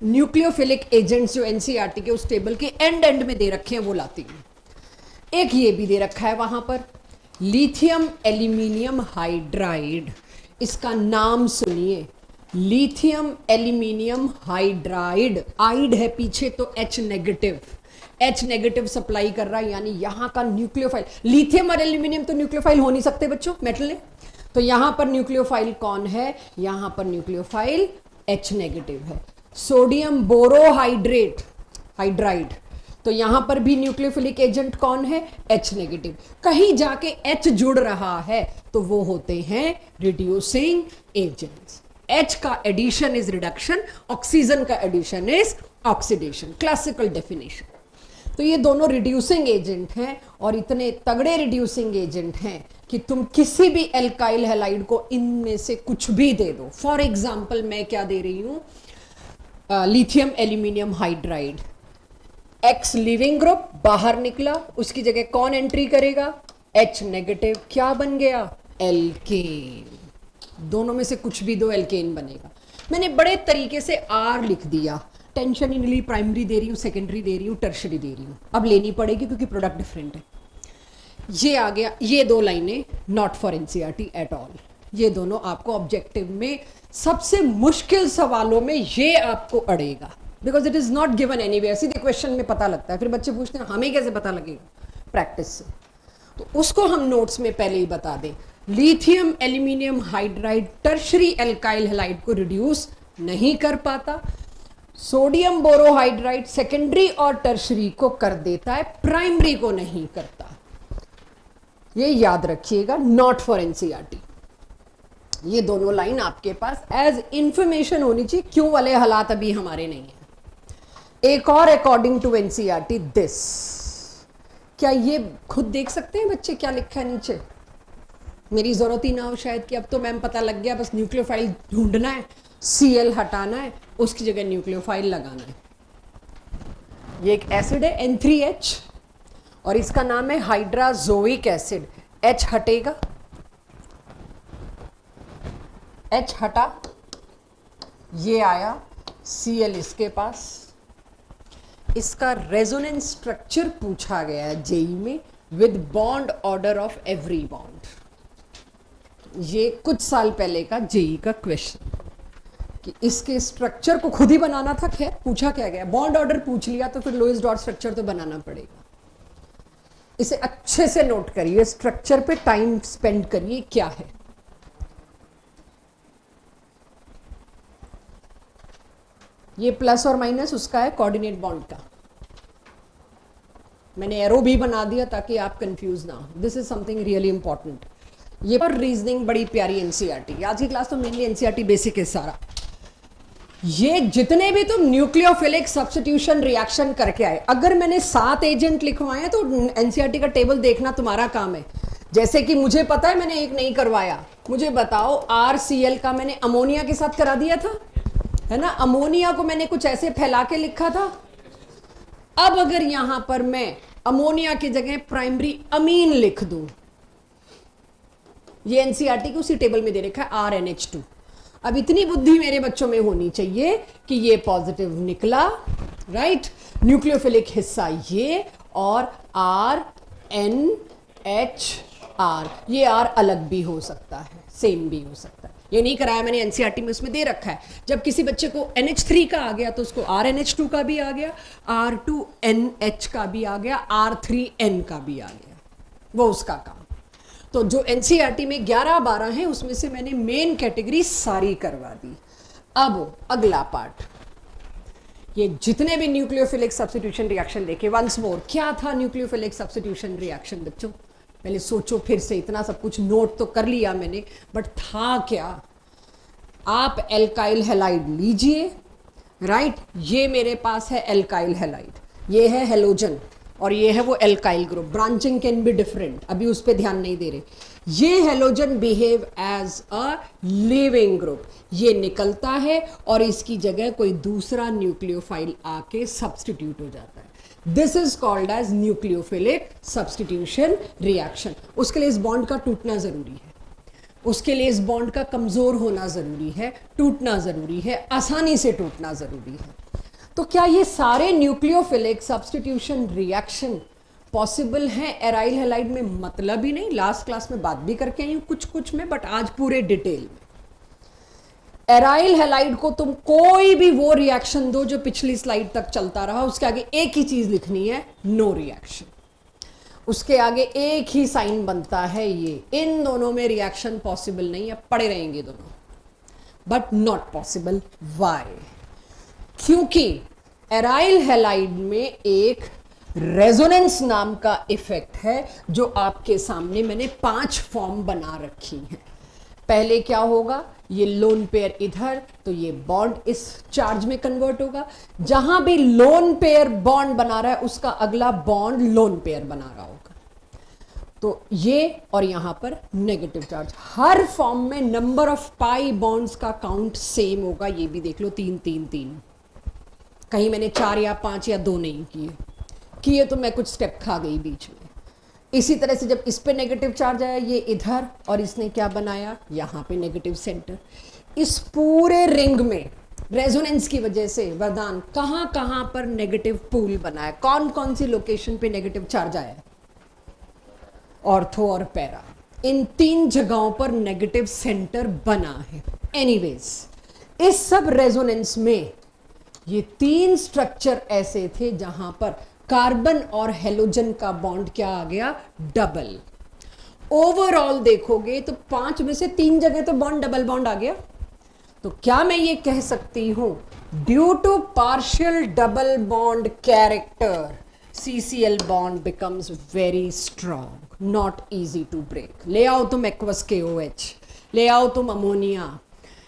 न्यूक्लियोफिलिक एजेंट्स जो NCERT के उस टेबल के एंड में दे रखे हैं वो लाती हूं। एक ये भी दे रखा है वहां पर, लिथियम एल्यूमिनियम हाइड्राइड, इसका नाम सुनिए, लिथियम एल्यूमिनियम हाइड्राइड, आइड है पीछे तो H negative, H negative supply कर रहा है, यानी यहां का न्यूक्लियोफाइल, लिथियम और एल्यूमिनियम तो न्यूक्लियोफाइल हो नहीं सकते बच्चों, मेटल है, तो यहां पर न्यूक्लियोफाइल कौन है, यहां पर न्यूक्लियोफाइल H नेगेटिव है। सोडियम बोरोहाइड्रेट हाइड्राइड, तो यहां पर भी न्यूक्लियोफिलिक एजेंट कौन है, H नेगेटिव। कहीं जाके H जुड़ रहा है तो वो होते हैं रिड्यूसिंग एजेंट्स। H का एडिशन इज रिडक्शन, ऑक्सीजन का addition is oxidation, classical definition. तो ये दोनों रिड्यूसिंग एजेंट हैं, और इतने तगड़े रिड्यूसिंग एजेंट हैं कि तुम किसी भी एल्काइल हैलाइड को इनमें से कुछ भी दे दो। फॉर एग्जाम्पल मैं क्या दे रही हूं, lithium aluminium hydride, X leaving group बाहर निकला, उसकी जगह कौन एंट्री करेगा, H नेगेटिव, क्या बन गया, एल्केन। दोनों में से कुछ भी दो एल्केन बनेगा। मैंने बड़े तरीके से R लिख दिया, टेंशन ही नहीं ली, प्राइमरी दे रही हूँ, सेकेंडरी दे रही हूँ, टर्शरी दे रही हूँ, अब लेनी पड़ेगी क्योंकि प्रोडक्ट डिफरेंट है। ये आ गया, ये दो लाइनें not for NCERT at all, ये दोनों आपको ऑब्जेक्टिव में सबसे मुश्किल सवालों में ये आपको अड़ेगा, because it is not given anywhere. सीधे क्वेश्चन में पता लगता है, फिर बच्चे पूछते हैं हमें कैसे पता लगेगा, प्रैक्टिस से। तो उसको हम नोट्स में पहले ही बता दें, lithium aluminium hydride tertiary alkyl halide को रिड्यूस नहीं कर पाता, सोडियम बोरोहाइड्राइड सेकेंडरी और टर्शरी को कर देता है, प्राइमरी को नहीं करता। ये याद रखिएगा, नॉट फॉर NCERT। ये दोनों लाइन आपके पास एज इंफॉर्मेशन होनी चाहिए, क्यों वाले हालात अभी हमारे नहीं है। एक और अकॉर्डिंग टू NCERT दिस, क्या ये खुद देख सकते हैं बच्चे क्या लिखा है नीचे, मेरी जरूरत ही ना हो शायद, कि अब तो मैम पता लग गया, बस न्यूक्लियोफाइल ढूंढना है, Cl हटाना है, उसकी जगह न्यूक्लियोफाइल लगाना है। ये एक एसिड है N3H और इसका नाम है हाइड्राजोइक एसिड। H हटेगा, H हटा, ये आया Cl इसके पास। इसका रेजोनेंस स्ट्रक्चर पूछा गया है जेई में, with bond order of every bond. ये कुछ साल पहले का जेई का क्वेश्चन, कि इसके स्ट्रक्चर को खुद ही बनाना था। खैर पूछा क्या गया, बॉन्ड ऑर्डर पूछ लिया तो फिर लोइस डॉट स्ट्रक्चर तो बनाना पड़ेगा। इसे अच्छे से नोट करिए, स्ट्रक्चर पे टाइम स्पेंड करिए क्या है। ये प्लस और माइनस उसका है कोऑर्डिनेट बॉन्ड का, मैंने एरो भी बना दिया ताकि आप कंफ्यूज ना हो। This is something really important. ये पर रीजनिंग बड़ी प्यारी NCERT, आज की क्लास तो मेनली NCERT बेसिक है सारा। ये जितने भी तुम न्यूक्लियोफिलिक सब्स्टिट्यूशन रिएक्शन करके आए, अगर मैंने 7 एजेंट लिखवाए तो NCERT का टेबल देखना तुम्हारा काम है। जैसे कि मुझे पता है मैंने एक नहीं करवाया, मुझे बताओ RCl का मैंने अमोनिया के साथ करा दिया था, है ना, अमोनिया को मैंने कुछ ऐसे फैला के लिखा था। अब अगर यहां पर मैं अमोनिया की जगह प्राइमरी अमीन लिख दूं, ये NCERT के उसी टेबल में दे रखा है RNH2, अब इतनी बुद्धि मेरे बच्चों में होनी चाहिए कि ये पॉजिटिव निकला, राइट, न्यूक्लियोफिलिक हिस्सा ये, और RNHR, ये R अलग भी हो सकता है, सेम भी हो सकता है। ये नहीं कराया मैंने, एनसीईआरटी में उसमें दे रखा है। जब किसी बच्चे को NH3 का आ गया तो उसको RNH2 का भी आ गया, R2NH का भी आ गया, R3N का भी आ गया, वो उसका काम। तो जो एनसीईआरटी में 11-12 हैं उसमें से मैंने मेन कैटेगरी सारी करवा दी। अब अगला पार्ट, ये जितने भी न्यूक्लियोफिलिक सब्स्टिट्यूशन रिएक्शन देखे, वंस मोर, क्या था न्यूक्लियोफिलिक सब्स्टिट्यूशन रिएक्शन बच्चों? पहले सोचो फिर से, इतना सब कुछ नोट तो कर लिया मैंने, बट था क्या? आप एल्काइल हैलाइड लीजिए, राइट, ये मेरे पास है एल्काइल हैलाइड, ये है हेलोजन, और ये है वो alkyl group. Branching can be different, अभी उस पर ध्यान नहीं दे रहे। ये halogen behave as a leaving group, ये निकलता है और इसकी जगह कोई दूसरा न्यूक्लियोफाइल आके सब्स्टिट्यूट हो जाता है। This is called as nucleophilic substitution reaction. उसके लिए इस बॉन्ड का टूटना जरूरी है, उसके लिए इस बॉन्ड का कमजोर होना जरूरी है, टूटना जरूरी है, आसानी से टूटना जरूरी है। तो क्या ये सारे न्यूक्लियोफिलिक सब्स्टिट्यूशन रिएक्शन पॉसिबल हैं एराइल हैलाइड में? मतलब ही नहीं, लास्ट क्लास में बात भी करके आई हूं कुछ कुछ में, बट आज पूरे डिटेल में। एराइल हैलाइड को तुम कोई भी वो रिएक्शन दो जो पिछली स्लाइड तक चलता रहा, उसके आगे एक ही चीज लिखनी है, नो रिएक्शन। उसके आगे एक ही साइन बनता है, ये। इन दोनों में रिएक्शन पॉसिबल नहीं है, पड़े रहेंगे दोनों, बट नॉट पॉसिबल। वाई? क्योंकि एराइल हैलाइड में एक रेजोनेंस नाम का इफेक्ट है, जो आपके सामने मैंने 5 फॉर्म बना रखी हैं। पहले क्या होगा, ये लोन पेयर इधर, तो ये बॉन्ड इस चार्ज में कन्वर्ट होगा। जहां भी लोन पेयर बॉन्ड बना रहा है उसका अगला बॉन्ड लोन पेयर बना रहा होगा, तो ये, और यहां पर नेगेटिव चार्ज। हर फॉर्म में नंबर ऑफ पाई बॉन्ड्स का काउंट सेम होगा, ये भी देख लो, 3 3 3। कहीं मैंने 4 या 5 या 2 नहीं किए तो मैं कुछ स्टेप खा गई बीच में। इसी तरह से जब इस पे नेगेटिव चार्ज आया, ये इधर, और इसने क्या बनाया, यहाँ पे नेगेटिव सेंटर। इस पूरे रिंग में रेजोनेंस की वजह से वरदान कहाँ कहाँ पर नेगेटिव पूल बनाया, कौन कौन सी लोकेशन पे नेगेटिव चार्ज आया? ऑर्थो और पैरा, इन 3 जगहों पर नेगेटिव सेंटर बना है। एनीवेज, इस सब रेजोनेंस में ये 3 स्ट्रक्चर ऐसे थे जहां पर कार्बन और हेलोजन का बॉन्ड क्या आ गया, डबल। ओवरऑल देखोगे तो 5 में से 3 जगह तो बॉन्ड डबल बॉन्ड आ गया। तो क्या मैं ये कह सकती हूं, due to partial double bond character, CCl bond becomes very strong, not easy to break। ले आओ तुम एक्वस KOH, ले आओ तुम अमोनिया,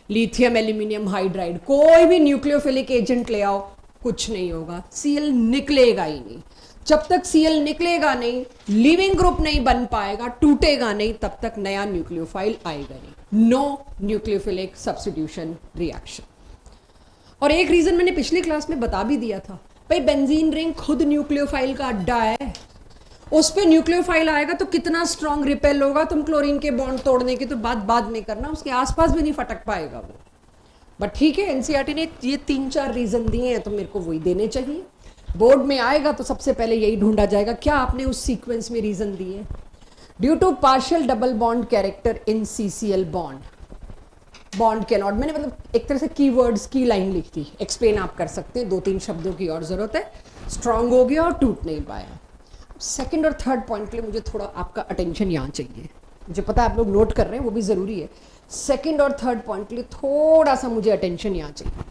लिथियम एल्यूमिनियम हाइड्राइड, कोई भी न्यूक्लियोफिलिक एजेंट ले आओ, कुछ नहीं होगा, Cl निकलेगा ही नहीं। जब तक Cl निकलेगा नहीं, लिविंग ग्रुप नहीं बन पाएगा, टूटेगा नहीं, तब तक नया न्यूक्लियोफाइल आएगा नहीं। No nucleophilic substitution reaction. और एक रीजन मैंने पिछली क्लास में बता भी दिया था, भाई बेंजीन रिंग खुद न्यूक्लियोफाइल का अड्डा है, उस पे न्यूक्लियोफाइल आएगा तो कितना स्ट्रॉन्ग रिपेल होगा। तुम क्लोरीन के बॉन्ड तोड़ने की तो बात बाद में करना, उसके आसपास भी नहीं फटक पाएगा वो। बट ठीक है, एनसीईआरटी ने ये 3-4 रीजन दिए हैं तो मेरे को वही देने चाहिए। बोर्ड में आएगा तो सबसे पहले यही ढूंढा जाएगा, क्या आपने उस सीक्वेंस में रीजन दिए। Due to partial double bond character in CCl bond can not, मैंने मतलब एक तरह से कीवर्ड्स की लाइन लिख दी, एक्सप्लेन आप कर सकते हैं, 2-3 शब्दों की और जरूरत है। स्ट्रांग हो गया और टूट नहीं पाया। सेकंड और थर्ड पॉइंट के लिए मुझे थोड़ा आपका अटेंशन यहाँ चाहिए, मुझे पता है आप लोग नोट कर रहे हैं, वो भी जरूरी है। सेकंड और थर्ड पॉइंट के लिए थोड़ा सा मुझे अटेंशन यहाँ चाहिए।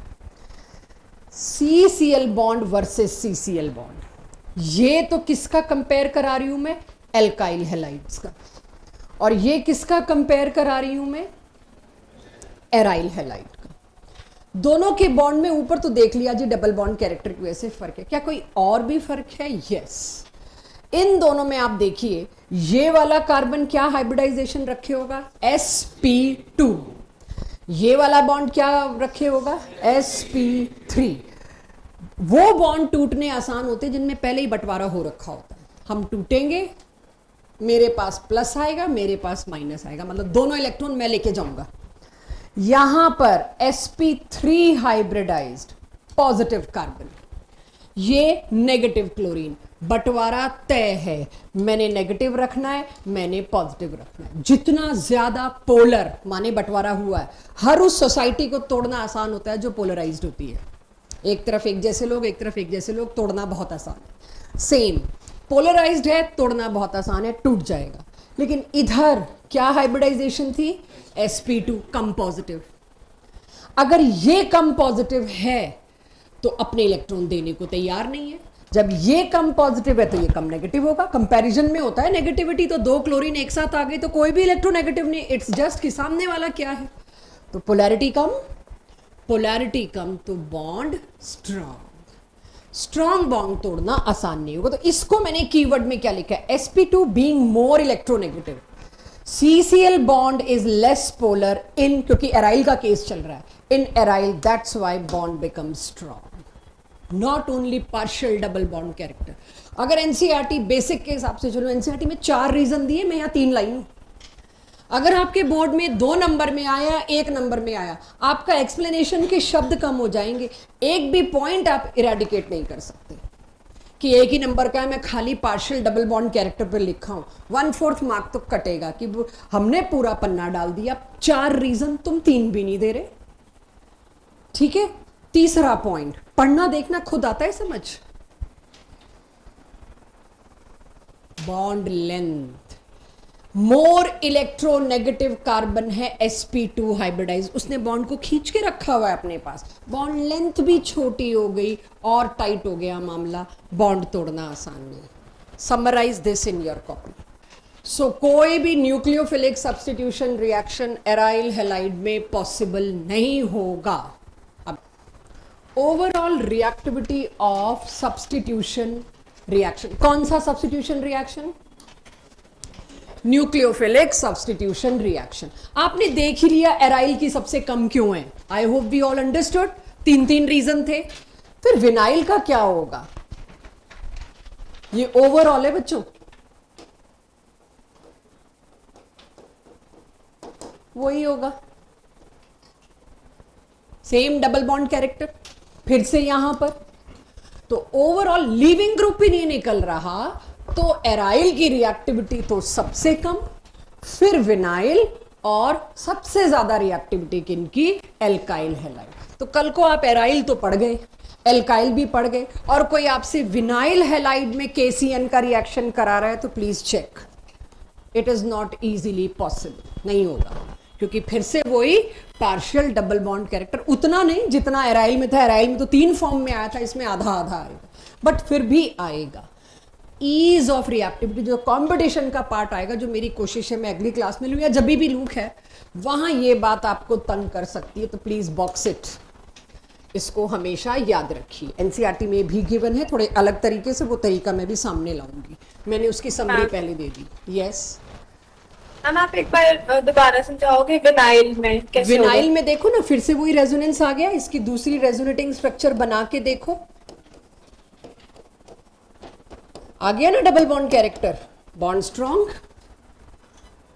CCl bond versus CCl bond, ये तो किसका कंपेयर करा रही हूं मैं, एल्काइल हैलाइड्स का, और ये किसका कंपेयर करा रही हूं मैं, एराइल हैलाइड का। दोनों के बॉन्ड में ऊपर तो देख लिया जी डबल बॉन्ड कैरेक्टर की वजह से फर्क है, क्या कोई और भी फर्क है? यस, इन दोनों में आप देखिए, ये वाला कार्बन क्या हाइब्रिडाइजेशन रखे होगा, sp2, ये वाला बॉन्ड क्या रखे होगा, sp3। वो बॉन्ड टूटने आसान होते हैं जिनमें पहले ही बंटवारा हो रखा होता है। हम टूटेंगे, मेरे पास प्लस आएगा, मेरे पास माइनस आएगा, मतलब दोनों इलेक्ट्रॉन मैं लेके जाऊंगा। यहां पर sp3 हाइब्रिडाइज्ड पॉजिटिव कार्बन, ये नेगेटिव क्लोरीन, बंटवारा तय है। मैंने नेगेटिव रखना है, मैंने पॉजिटिव रखना है। जितना ज्यादा पोलर माने बंटवारा हुआ है, हर उस सोसाइटी को तोड़ना आसान होता है जो पोलराइज्ड होती है। एक तरफ एक जैसे लोग, एक तरफ एक जैसे लोग, तोड़ना बहुत आसान है। सेम पोलराइज्ड है, तोड़ना बहुत आसान है, टूट जाएगा। लेकिन इधर क्या हाइब्रिडाइजेशन थी? sp2 कम पॉजिटिव। अगर ये कम पॉजिटिव है तो अपने इलेक्ट्रॉन देने को तैयार नहीं है। जब ये कम पॉजिटिव है तो ये कम नेगेटिव होगा। कंपैरिजन में होता है नेगेटिविटी, तो दो क्लोरीन एक साथ आ गए तो कोई भी इलेक्ट्रोनेगेटिव नहीं, इट्स जस्ट कि सामने वाला क्या है। तो पोलैरिटी कम तो बॉन्ड स्ट्रॉन्ग बॉन्ड तोड़ना आसान नहीं होगा। तो इसको मैंने कीवर्ड में क्या लिखा है? sp2 being more electronegative, CCl bond is less polar in, क्योंकि एराइल का केस चल रहा है, in aryl, that's why bond become strong, not only partial double bond character. अगर एनसीईआरटी बेसिक के हिसाब से चलो, एनसीईआरटी में 4 रीजन दिए, मैं यहाँ 3 लाइन हूं। अगर आपके बोर्ड में 2 नंबर में आया, 1 नंबर में आया, आपका एक्सप्लेनेशन के शब्द कम हो जाएंगे। एक भी पॉइंट आप इरेडिकेट नहीं कर सकते कि एक ही नंबर का है, मैं खाली पार्शियल डबल बॉन्ड कैरेक्टर पर लिखा हूं, 1/4 मार्क तो कटेगा कि हमने पूरा पन्ना डाल दिया। 4 रीजन, तुम 3 भी नहीं दे रहे। ठीक है, तीसरा पॉइंट, पढ़ना देखना खुद आता है समझ। Bond length, more electronegative carbon है sp2 हाइब्रिडाइज, उसने बॉन्ड को खींच के रखा हुआ है अपने पास, बॉन्ड लेंथ भी छोटी हो गई और टाइट हो गया मामला, बॉन्ड तोड़ना आसान नहीं। Summarise this in your copy. So कोई भी nucleophilic substitution reaction aryl halide में पॉसिबल नहीं होगा। अब overall reactivity of substitution reaction, कौन सा substitution reaction? Nucleophilic substitution reaction. आपने देख ही लिया एराइल की सबसे कम क्यों है। I hope we all understood. 3 reason थे। फिर विनाइल का क्या होगा? ये ओवरऑल है बच्चों, वही होगा, सेम डबल बॉन्ड कैरेक्टर। फिर से यहां पर तो ओवरऑल लीविंग ग्रुप भी नहीं निकल रहा, तो एराइल की रिएक्टिविटी तो सबसे कम, फिर विनाइल, और सबसे ज्यादा रिएक्टिविटी किनकी? Alkyl halide. तो कल को आप एराइल तो पढ़ गए, एल्काइल भी पढ़ गए, और कोई आपसे विनाइल हैलाइड में KCN का रिएक्शन करा रहा है तो please check, it is not easily possible, नहीं होगा, क्योंकि फिर से वही पार्शियल डबल बॉन्ड कैरेक्टर, उतना नहीं जितना एराइल में था। एराइल में तो 3 फॉर्म में आया था, इसमें आधा आधा आएगा, बट फिर भी आएगा। ईज ऑफ रिएक्टिविटी जो कंपटीशन का पार्ट आएगा, जो मेरी कोशिश है मैं अगली क्लास में लूँ या जब भी लूँ है, वहां ये बात आपको तंग कर सकती है, तो प्लीज बॉक्स इट, इसको हमेशा याद रखिए। एनसीईआरटी में भी गिवन है, थोड़े अलग तरीके से, वो तरीका मैं भी सामने लाऊंगी। मैंने उसकी समरी पहले दे दी। यस मैम, आप एक बार दोबारा समझाओगे विनाइल में कैसे होगा? विनाइल में देखो ना, फिर से वही रेजोनेंस आ गया, इसकी दूसरी रेजोनेटिंग स्ट्रक्चर बना के देखो, आ गया ना double bond character, bond strong.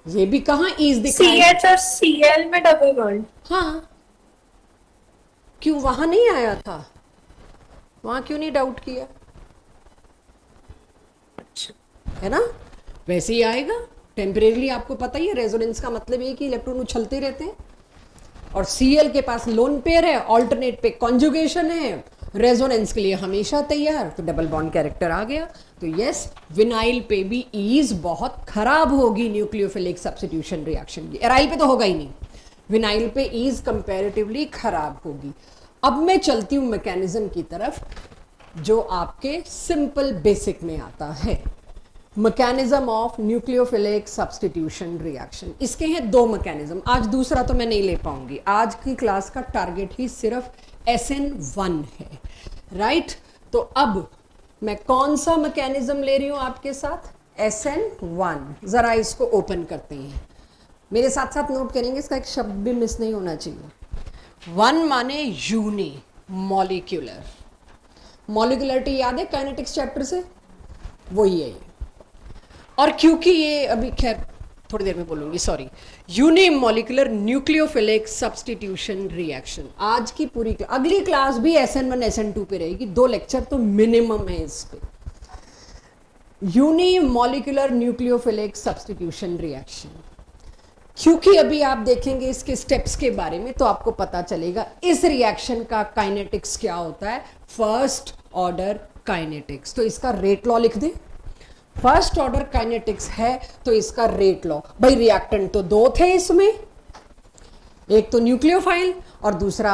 ये भी कहां ईज दिखाई? CH और Cl में डबल बॉन्ड। हाँ, क्यों वहां नहीं आया था? वहां क्यों नहीं डाउट किया? है ना, वैसे ही आएगा टेम्परेरी। आपको पता ही है रेजोनेंस का मतलब ये कि इलेक्ट्रॉन उछलते रहते हैं, और Cl के पास लोन पेयर है, ऑल्टरनेट पे कॉन्जुगेशन है, रेजोनेंस के लिए हमेशा तैयार, तो डबल बॉन्ड कैरेक्टर आ गया। तो यस, विनाइल पे भी ईज बहुत खराब होगी न्यूक्लियोफिलिक सब्स्टिट्यूशन रिएक्शन की। एराइल पे तो होगा ही नहीं, विनाइल पे ईज कंपैरेटिवली खराब होगी। अब मैं चलती हूं मैकेनिज्म की तरफ, जो आपके सिंपल बेसिक में आता है। Mechanism of nucleophilic substitution reaction, इसके हैं 2 मैकेनिज्म। आज दूसरा तो मैं नहीं ले पाऊंगी, आज की क्लास का टारगेट ही सिर्फ SN1 है, राइट? तो अब मैं कौन सा मैकेनिज्म ले रही हूं आपके साथ? SN1। जरा इसको ओपन करते हैं, मेरे साथ साथ नोट करेंगे, इसका एक शब्द भी मिस नहीं होना चाहिए। 1 माने यूनी मॉलिक्यूलर, मॉलिक्यूलरिटी याद है काइनेटिक्स चैप्टर से, वही है ये। और क्योंकि ये अभी खैर थोड़ी देर में बोलूंगी, sorry. Unimolecular nucleophilic substitution reaction. आज की पूरी अगली क्लास भी SN1 SN2 पे रहेगी, 2 लेक्चर तो मिनिमम है इस पे। यूनिमोलिकुलर न्यूक्लियोफिलिक सब्स्टिट्यूशन रिएक्शन, क्योंकि अभी आप देखेंगे इसके स्टेप्स के बारे में तो आपको पता चलेगा इस रिएक्शन का काइनेटिक्स क्या होता है, फर्स्ट ऑर्डर काइनेटिक्स। तो इसका रेट लॉ लिख दें, फर्स्ट ऑर्डर काइनेटिक्स है तो इसका रेट लॉ। भाई रिएक्टेंट तो 2 थे इसमें, एक तो न्यूक्लियोफाइल और दूसरा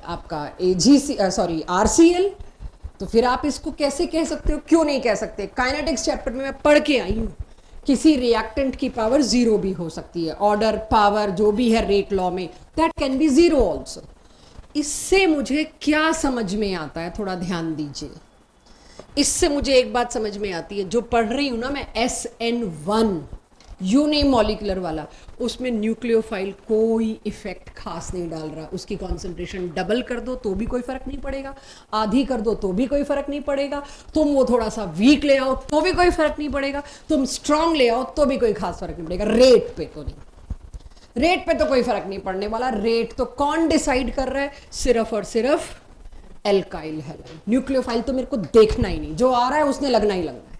आपका RCl। तो फिर आप इसको कैसे कह सकते हो, क्यों नहीं कह सकते? काइनेटिक्स चैप्टर में मैं पढ़ के आई हूं, किसी रिएक्टेंट की पावर 0 भी हो सकती है, ऑर्डर पावर जो भी है रेट लॉ में, दैट कैन बी 0 ऑल्सो। इससे मुझे क्या समझ में आता है, थोड़ा ध्यान दीजिए। इससे मुझे एक बात समझ में आती है, जो पढ़ रही हूं ना मैं SN1 यूनिमोलिकुलर वाला, उसमें न्यूक्लियोफाइल कोई इफेक्ट खास नहीं डाल रहा। उसकी कॉन्सेंट्रेशन डबल कर दो तो भी कोई फर्क नहीं पड़ेगा, आधी कर दो तो भी कोई फर्क नहीं पड़ेगा, तुम वो थोड़ा सा वीक ले आओ तो भी कोई फर्क नहीं पड़ेगा, तुम स्ट्रांग ले आओ तो भी कोई खास फर्क नहीं पड़ेगा। रेट पे तो नहीं, रेट पे तो कोई फर्क नहीं पड़ने वाला। रेट तो कौन डिसाइड कर रहा है? सिर्फ और सिर्फ एल्काइल हैलाइड। न्यूक्लियोफाइल तो मेरे को देखना ही नहीं, जो आ रहा है उसने लगना ही लगना है।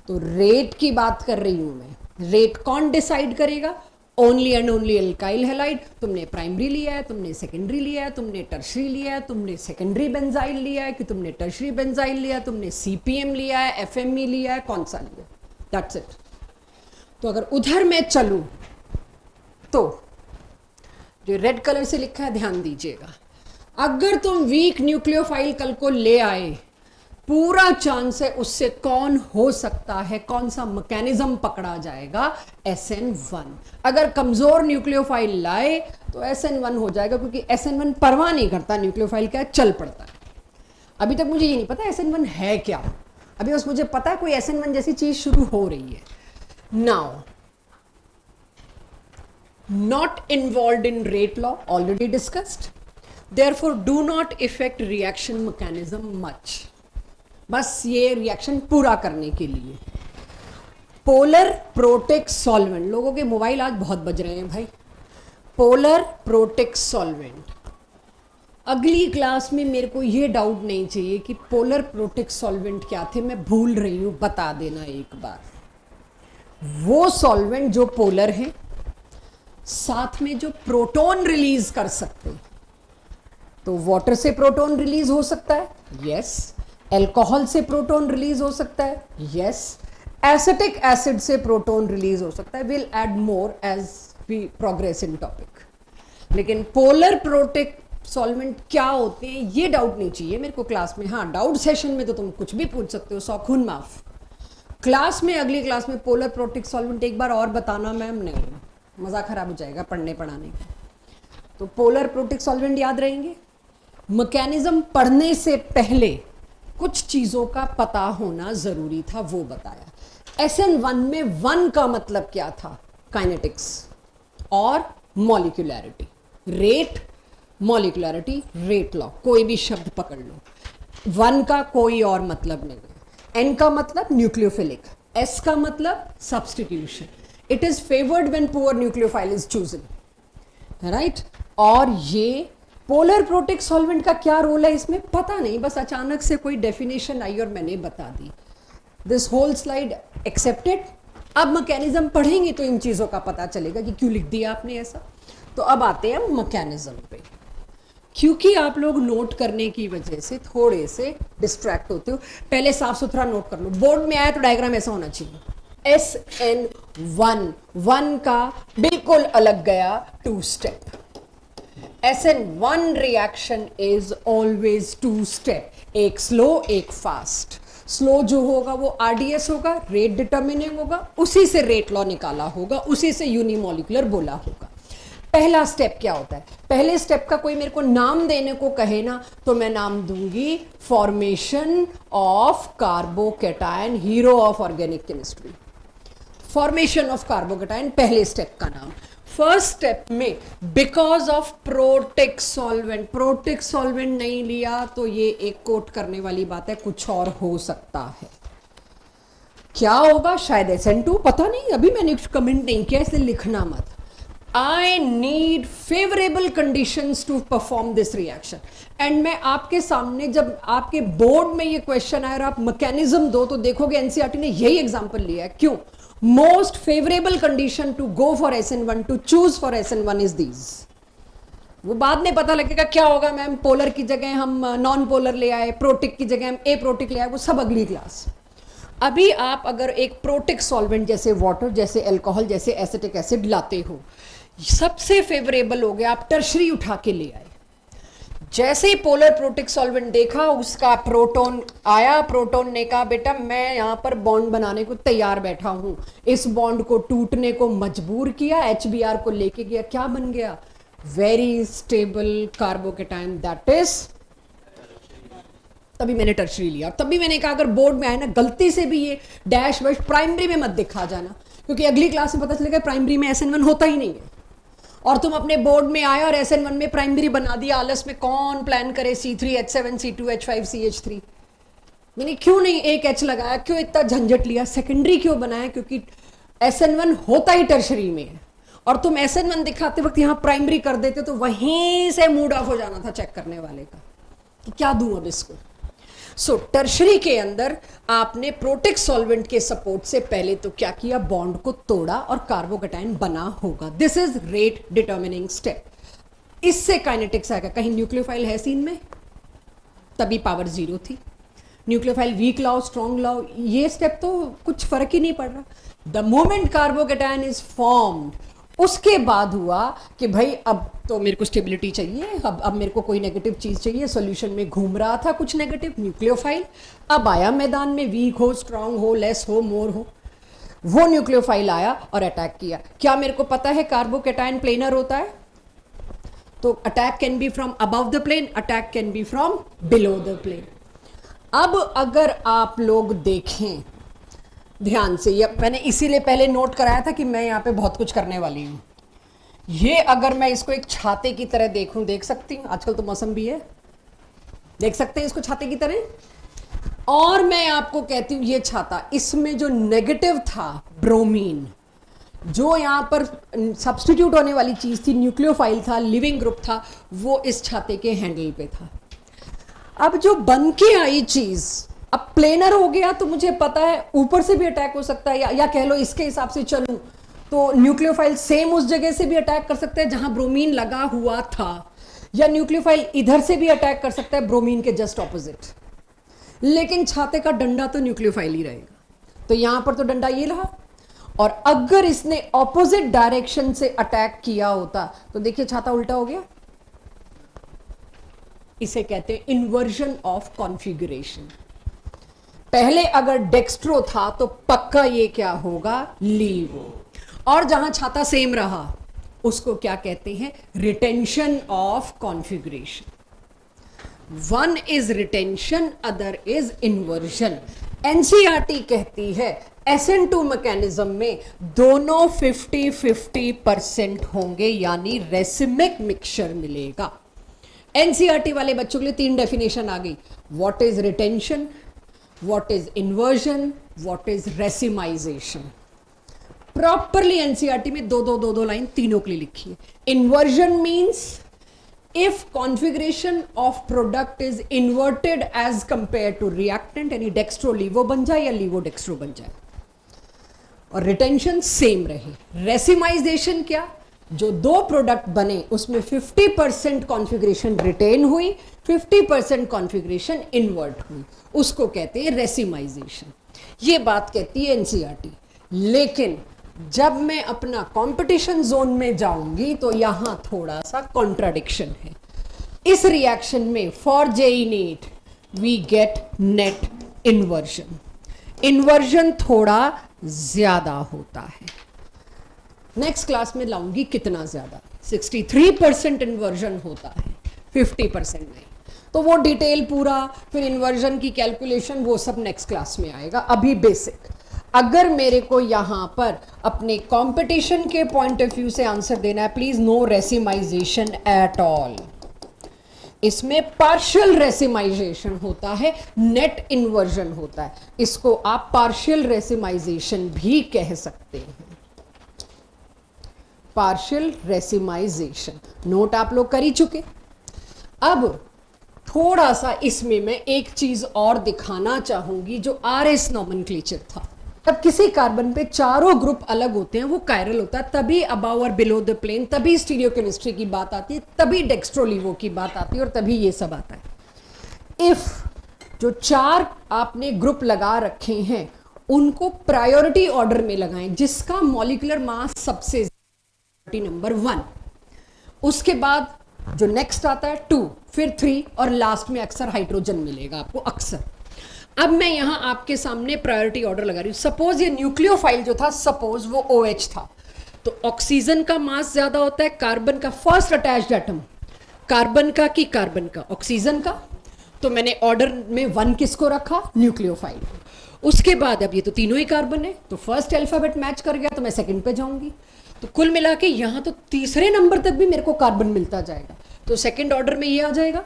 तो रेट की बात कर रही हूं मैं। रेट कौन डिसाइड करेगा? Only and only alkyl halide. तुमने प्राइमरी लिया है, तुमने सेकेंडरी लिया है, तुमने टर्शरी लिया है, तुमने सेकेंडरी बेंजाइल लिया है कि तुमने टर्शरी बेंजाइल लिया है, तुमने CPM लिया है, FME लिया है, कौन सा लिया, दैट्स इट। तो अगर उधर मैं चलूं तो जो रेड कलर से लिखा है ध्यान दीजिएगा, अगर तुम वीक न्यूक्लियोफाइल कल को ले आए, पूरा चांस है उससे कौन हो सकता है, कौन सा मैकेनिज्म पकड़ा जाएगा? SN1। अगर कमजोर न्यूक्लियोफाइल लाए तो SN1 हो जाएगा, क्योंकि SN1 परवाह नहीं करता न्यूक्लियोफाइल क्या, चल पड़ता है। अभी तक मुझे ये नहीं पता SN1 है क्या, अभी बस मुझे पता है कोई SN1 जैसी चीज शुरू हो रही है। Now not involved in rate law, already discussed, therefore do not affect reaction mechanism much। बस ये रिएक्शन पूरा करने के लिए। पोलर प्रोटेक सॉल्वेंट, लोगों के मोबाइल आज बहुत बज रहे हैं भाई। पोलर प्रोटेक सॉल्वेंट, अगली क्लास में मेरे को ये डाउट नहीं चाहिए कि पोलर प्रोटेक सॉल्वेंट क्या थे, मैं भूल रही हूं, बता देना एक बार। वो सॉल्वेंट जो पोलर है, साथ में जो प्रोटॉन रिलीज कर सकते, तो वाटर से प्रोटॉन रिलीज हो सकता है, यस। अल्कोहल से प्रोटॉन रिलीज हो सकता है, यस। एसिटिक एसिड से प्रोटॉन रिलीज हो सकता है। Will add more as we progress in topic. लेकिन पोलर प्रोटेक सॉल्वेंट क्या होते हैं ये डाउट नहीं चाहिए मेरे को क्लास में। हाँ, डाउट सेशन में तो तुम कुछ भी पूछ सकते हो, सौखुन माफ। क्लास में, अगली क्लास में पोलर प्रोटेक सॉल्वेंट एक बार और बताना मैम, नहीं मज़ा खराब हो जाएगा पढ़ने पढ़ाने का। तो पोलर प्रोटेक सॉल्वेंट याद रहेंगे। मैकेनिज्म पढ़ने से पहले कुछ चीज़ों का पता होना ज़रूरी था, वो बताया। SN1 में 1 का मतलब क्या था? काइनेटिक्स और मॉलिक्यूलैरिटी। रेट, मॉलिक्यूलैरिटी, रेट लॉ, कोई भी शब्द पकड़ लो। 1 का कोई और मतलब नहीं है। N का मतलब न्यूक्लियोफिलिक, S का मतलब substitution. It is favored when poor nucleophile is chosen, right? और ये पोलर प्रोटेक सॉल्वेंट का क्या रोल है इसमें पता नहीं, बस अचानक से कोई डेफिनेशन आई और मैंने बता दी। This whole slide accepted. अब मैकेनिज्म पढ़ेंगे तो इन चीज़ों का पता चलेगा कि क्यों लिख दिया आपने ऐसा। तो अब आते हैं हम मैकेनिज्म पे, क्योंकि आप लोग नोट करने की वजह से थोड़े से डिस्ट्रैक्ट होते हो। पहले साफ सुथरा नोट कर लो, बोर्ड में आया तो डायग्राम ऐसा होना चाहिए। SN1, 1 का बिल्कुल अलग गया, 2 step. SN1 reaction is always 2 step, एक स्लो एक फास्ट। स्लो जो होगा वो RDS होगा, रेट डिटर्मिनिंग होगा, उसी से रेट लॉ निकाला होगा, उसी से यूनिमोलिकुलर बोला होगा। पहला स्टेप क्या होता है? पहले स्टेप का कोई मेरे को नाम देने को कहे ना तो मैं नाम दूंगी formation of carbocation, hero of organic chemistry. Formation of carbocation पहले स्टेप का नाम। फर्स्ट स्टेप में because of protic solvent, protic solvent नहीं लिया तो ये एक कोट करने वाली बात है, कुछ और हो सकता है। क्या होगा, शायद SN2, पता नहीं, अभी मैंने कमेंट नहीं किया इसलिए लिखना मत। I need favourable conditions to perform this reaction. And मैं आपके सामने जब आपके बोर्ड में ये क्वेश्चन आए और आप मैकेनिज्म दो तो देखोगे एनसीईआरटी ने यही एग्जांपल लिया है। क्यों? Most favourable condition to go for SN1, to choose for SN1 is these. वो बाद में पता लगेगा क्या होगा मैम, पोलर की जगह हम नॉन पोलर ले आए, प्रोटिक की जगह हम ए प्रोटिक ले आए, वो सब अगली क्लास। अभी आप अगर एक प्रोटिक सॉल्वेंट जैसे वाटर, जैसे अल्कोहल, जैसे एसिटिक एसिड लाते हो, सबसे फेवरेबल हो गया, आप टर्शरी उठा के ले आए। जैसे ही पोलर प्रोटिक सॉल्वेंट देखा, उसका प्रोटॉन आया, प्रोटॉन ने कहा बेटा मैं यहां पर बॉन्ड बनाने को तैयार बैठा हूं, इस बॉन्ड को टूटने को मजबूर किया, HBr को लेके गया, क्या बन गया? Very stable carbocation, that is, तभी मैंने टर्शरी लिया। तभी मैंने कहा अगर बोर्ड में आए ना गलती से भी ये डैश वैश प्राइमरी में मत दिखा जाना, क्योंकि अगली क्लास में पता चलेगा प्राइमरी में SN1 होता ही नहीं है, और तुम अपने बोर्ड में आए और SN1 में प्राइमरी बना दिया। आलस में कौन प्लान करे C3H7 C2 H5 CH3? मैंने क्यों नहीं एक H लगाया, क्यों इतना झंझट लिया, सेकेंडरी क्यों बनाया? क्योंकि SN1 होता ही टर्शरी में है, और तुम SN1 दिखाते वक्त यहाँ प्राइमरी कर देते तो वहीं से मूड ऑफ हो जाना था चेक करने वाले का कि क्या दूं अब इसको। सो टर्शरी के अंदर आपने प्रोटिक सॉल्वेंट के सपोर्ट से पहले तो क्या किया, बॉन्ड को तोड़ा और कार्बोकेटायन बना होगा। This is rate determining step. इससे काइनेटिक्स आएगा। कहीं न्यूक्लियोफाइल है सीन में, तभी पावर 0 थी। न्यूक्लियोफाइल वीक लाओ स्ट्रॉन्ग लाओ, ये स्टेप तो कुछ फर्क ही नहीं पड़ रहा। The moment carbocation is formed, उसके बाद हुआ कि भाई अब तो मेरे को स्टेबिलिटी चाहिए, अब मेरे को कोई नेगेटिव चीज चाहिए। सॉल्यूशन में घूम रहा था कुछ नेगेटिव न्यूक्लियोफाइल, अब आया मैदान में, वीक हो स्ट्रांग हो लेस हो मोर हो, वो न्यूक्लियोफाइल आया और अटैक किया। क्या मेरे को पता है कार्बोकेटायन प्लेनर होता है? तो attack can be from above the plane, attack can be from below the plane. अब अगर आप लोग देखें ध्यान से, ये मैंने इसीलिए पहले नोट कराया था कि मैं यहाँ पे बहुत कुछ करने वाली हूँ। ये अगर मैं इसको एक छाते की तरह देखूं, देख सकती हूँ, आजकल तो मौसम भी है, देख सकते हैं इसको छाते की तरह। और मैं आपको कहती हूँ ये छाता, इसमें जो नेगेटिव था ब्रोमीन, जो यहाँ पर सब्स्टिट्यूट होने वाली चीज थी, न्यूक्लियोफाइल था, लिविंग ग्रुप था, वो इस छाते के हैंडल पे था। अब जो बन के आई चीज अब प्लेनर हो गया, तो मुझे पता है ऊपर से भी अटैक हो सकता है, या कह लो इसके हिसाब से चलूं तो न्यूक्लियोफाइल सेम उस जगह से भी अटैक कर सकता है जहां ब्रोमीन लगा हुआ था, या न्यूक्लियोफाइल इधर से भी अटैक कर सकता है ब्रोमीन के जस्ट ऑपोजिट। लेकिन छाते का डंडा तो न्यूक्लियोफाइल ही रहेगा, तो यहां पर तो डंडा ये रहा। और अगर इसने ऑपोजिट डायरेक्शन से अटैक किया होता तो देखिए छाता उल्टा हो गया। इसे कहते हैं इन्वर्जन ऑफ कॉन्फ़िगरेशन। पहले अगर डेक्स्ट्रो था तो पक्का ये क्या होगा, लीवो। और जहां छाता सेम रहा उसको क्या कहते हैं, retention of configuration. One is retention, other is inversion. NCERT कहती है SN2 मैकेनिज्म में दोनों 50-50% होंगे, यानी रेसिमिक मिक्सचर मिलेगा। एनसीईआरटी वाले बच्चों के लिए 3 डेफिनेशन आ गई, what is retention, what is inversion, what is racemisation. Properly NCERT में दो लाइन तीनों के लिए लिखी है। Inversion means if configuration of product is inverted as compared to reactant, यानी डेक्स्ट्रो लीवो बन जाए या लीवो डेक्स्ट्रो बन जाए, और रिटेंशन सेम रहे। रेसिमाइजेशन क्या, जो 2 प्रोडक्ट बने उसमें 50% कॉन्फ़िगरेशन रिटेन हुई, 50% कॉन्फ़िगरेशन इन्वर्ट हुई, उसको कहते हैं रेसिमाइजेशन। ये बात कहती है एनसीईआरटी। लेकिन जब मैं अपना कंपटीशन जोन में जाऊंगी तो यहां थोड़ा सा कॉन्ट्राडिक्शन है। इस रिएक्शन में for JEE NEET we get net inversion. Inversion थोड़ा ज्यादा होता है, नेक्स्ट क्लास में लाऊंगी कितना ज्यादा। 63% इन्वर्जन होता है, 50% नहीं। तो वो डिटेल पूरा फिर इन्वर्जन की कैलकुलेशन वो सब नेक्स्ट क्लास में आएगा। अभी बेसिक, अगर मेरे को यहां पर अपने कंपटीशन के पॉइंट ऑफ व्यू से आंसर देना है, please no racemisation at all. इसमें पार्शियल रेसिमाइजेशन होता है, नेट इन्वर्जन होता है, इसको आप पार्शियल रेसिमाइजेशन भी कह सकते हैं। पार्शियल रेसिमाइजेशन नोट आप लोग कर ही चुके। अब थोड़ा सा इसमें मैं एक चीज और दिखाना चाहूंगी जो RS नॉमेनक्लेचर था। जब किसी कार्बन पे चारों ग्रुप अलग होते हैं वो कायरल होता है, तभी अबव और बिलो द प्लेन, तभी स्टीरियोकेमिस्ट्री की बात आती है, तभी डेक्स्ट्रोलीवो की बात आती है और तभी ये सब आता है। इफ जो चार आपने ग्रुप लगा रखे हैं उनको प्रायोरिटी ऑर्डर में लगाएं, जिसका मॉलिक्यूलर मास सबसे नंबर 1, उसके बाद जो नेक्स्ट आता है 2, फिर 3 और लास्ट में अक्सर हाइड्रोजन मिलेगा आपको अक्सर। अब मैं यहां आपके सामने प्रायोरिटी ऑर्डर लगा रही हूं। सपोज ये न्यूक्लियोफाइल जो था, सपोज वो OH था, तो ऑक्सीजन का मास ज्यादा होता है कार्बन का, फर्स्ट अटैच्ड एटम कार्बन का कि कार्बन का, ऑक्सीजन का, तो मैंने ऑर्डर में 1 किसको रखा, न्यूक्लियोफाइल। उसके बाद अब ये तो तीनों ही कार्बन है, तो फर्स्ट अल्फाबेट मैच कर गया तो मैं सेकंड पे जाऊंगी, तो कुल मिला के यहां तो तीसरे नंबर तक भी मेरे को कार्बन मिलता जाएगा, तो सेकंड ऑर्डर में ये आ जाएगा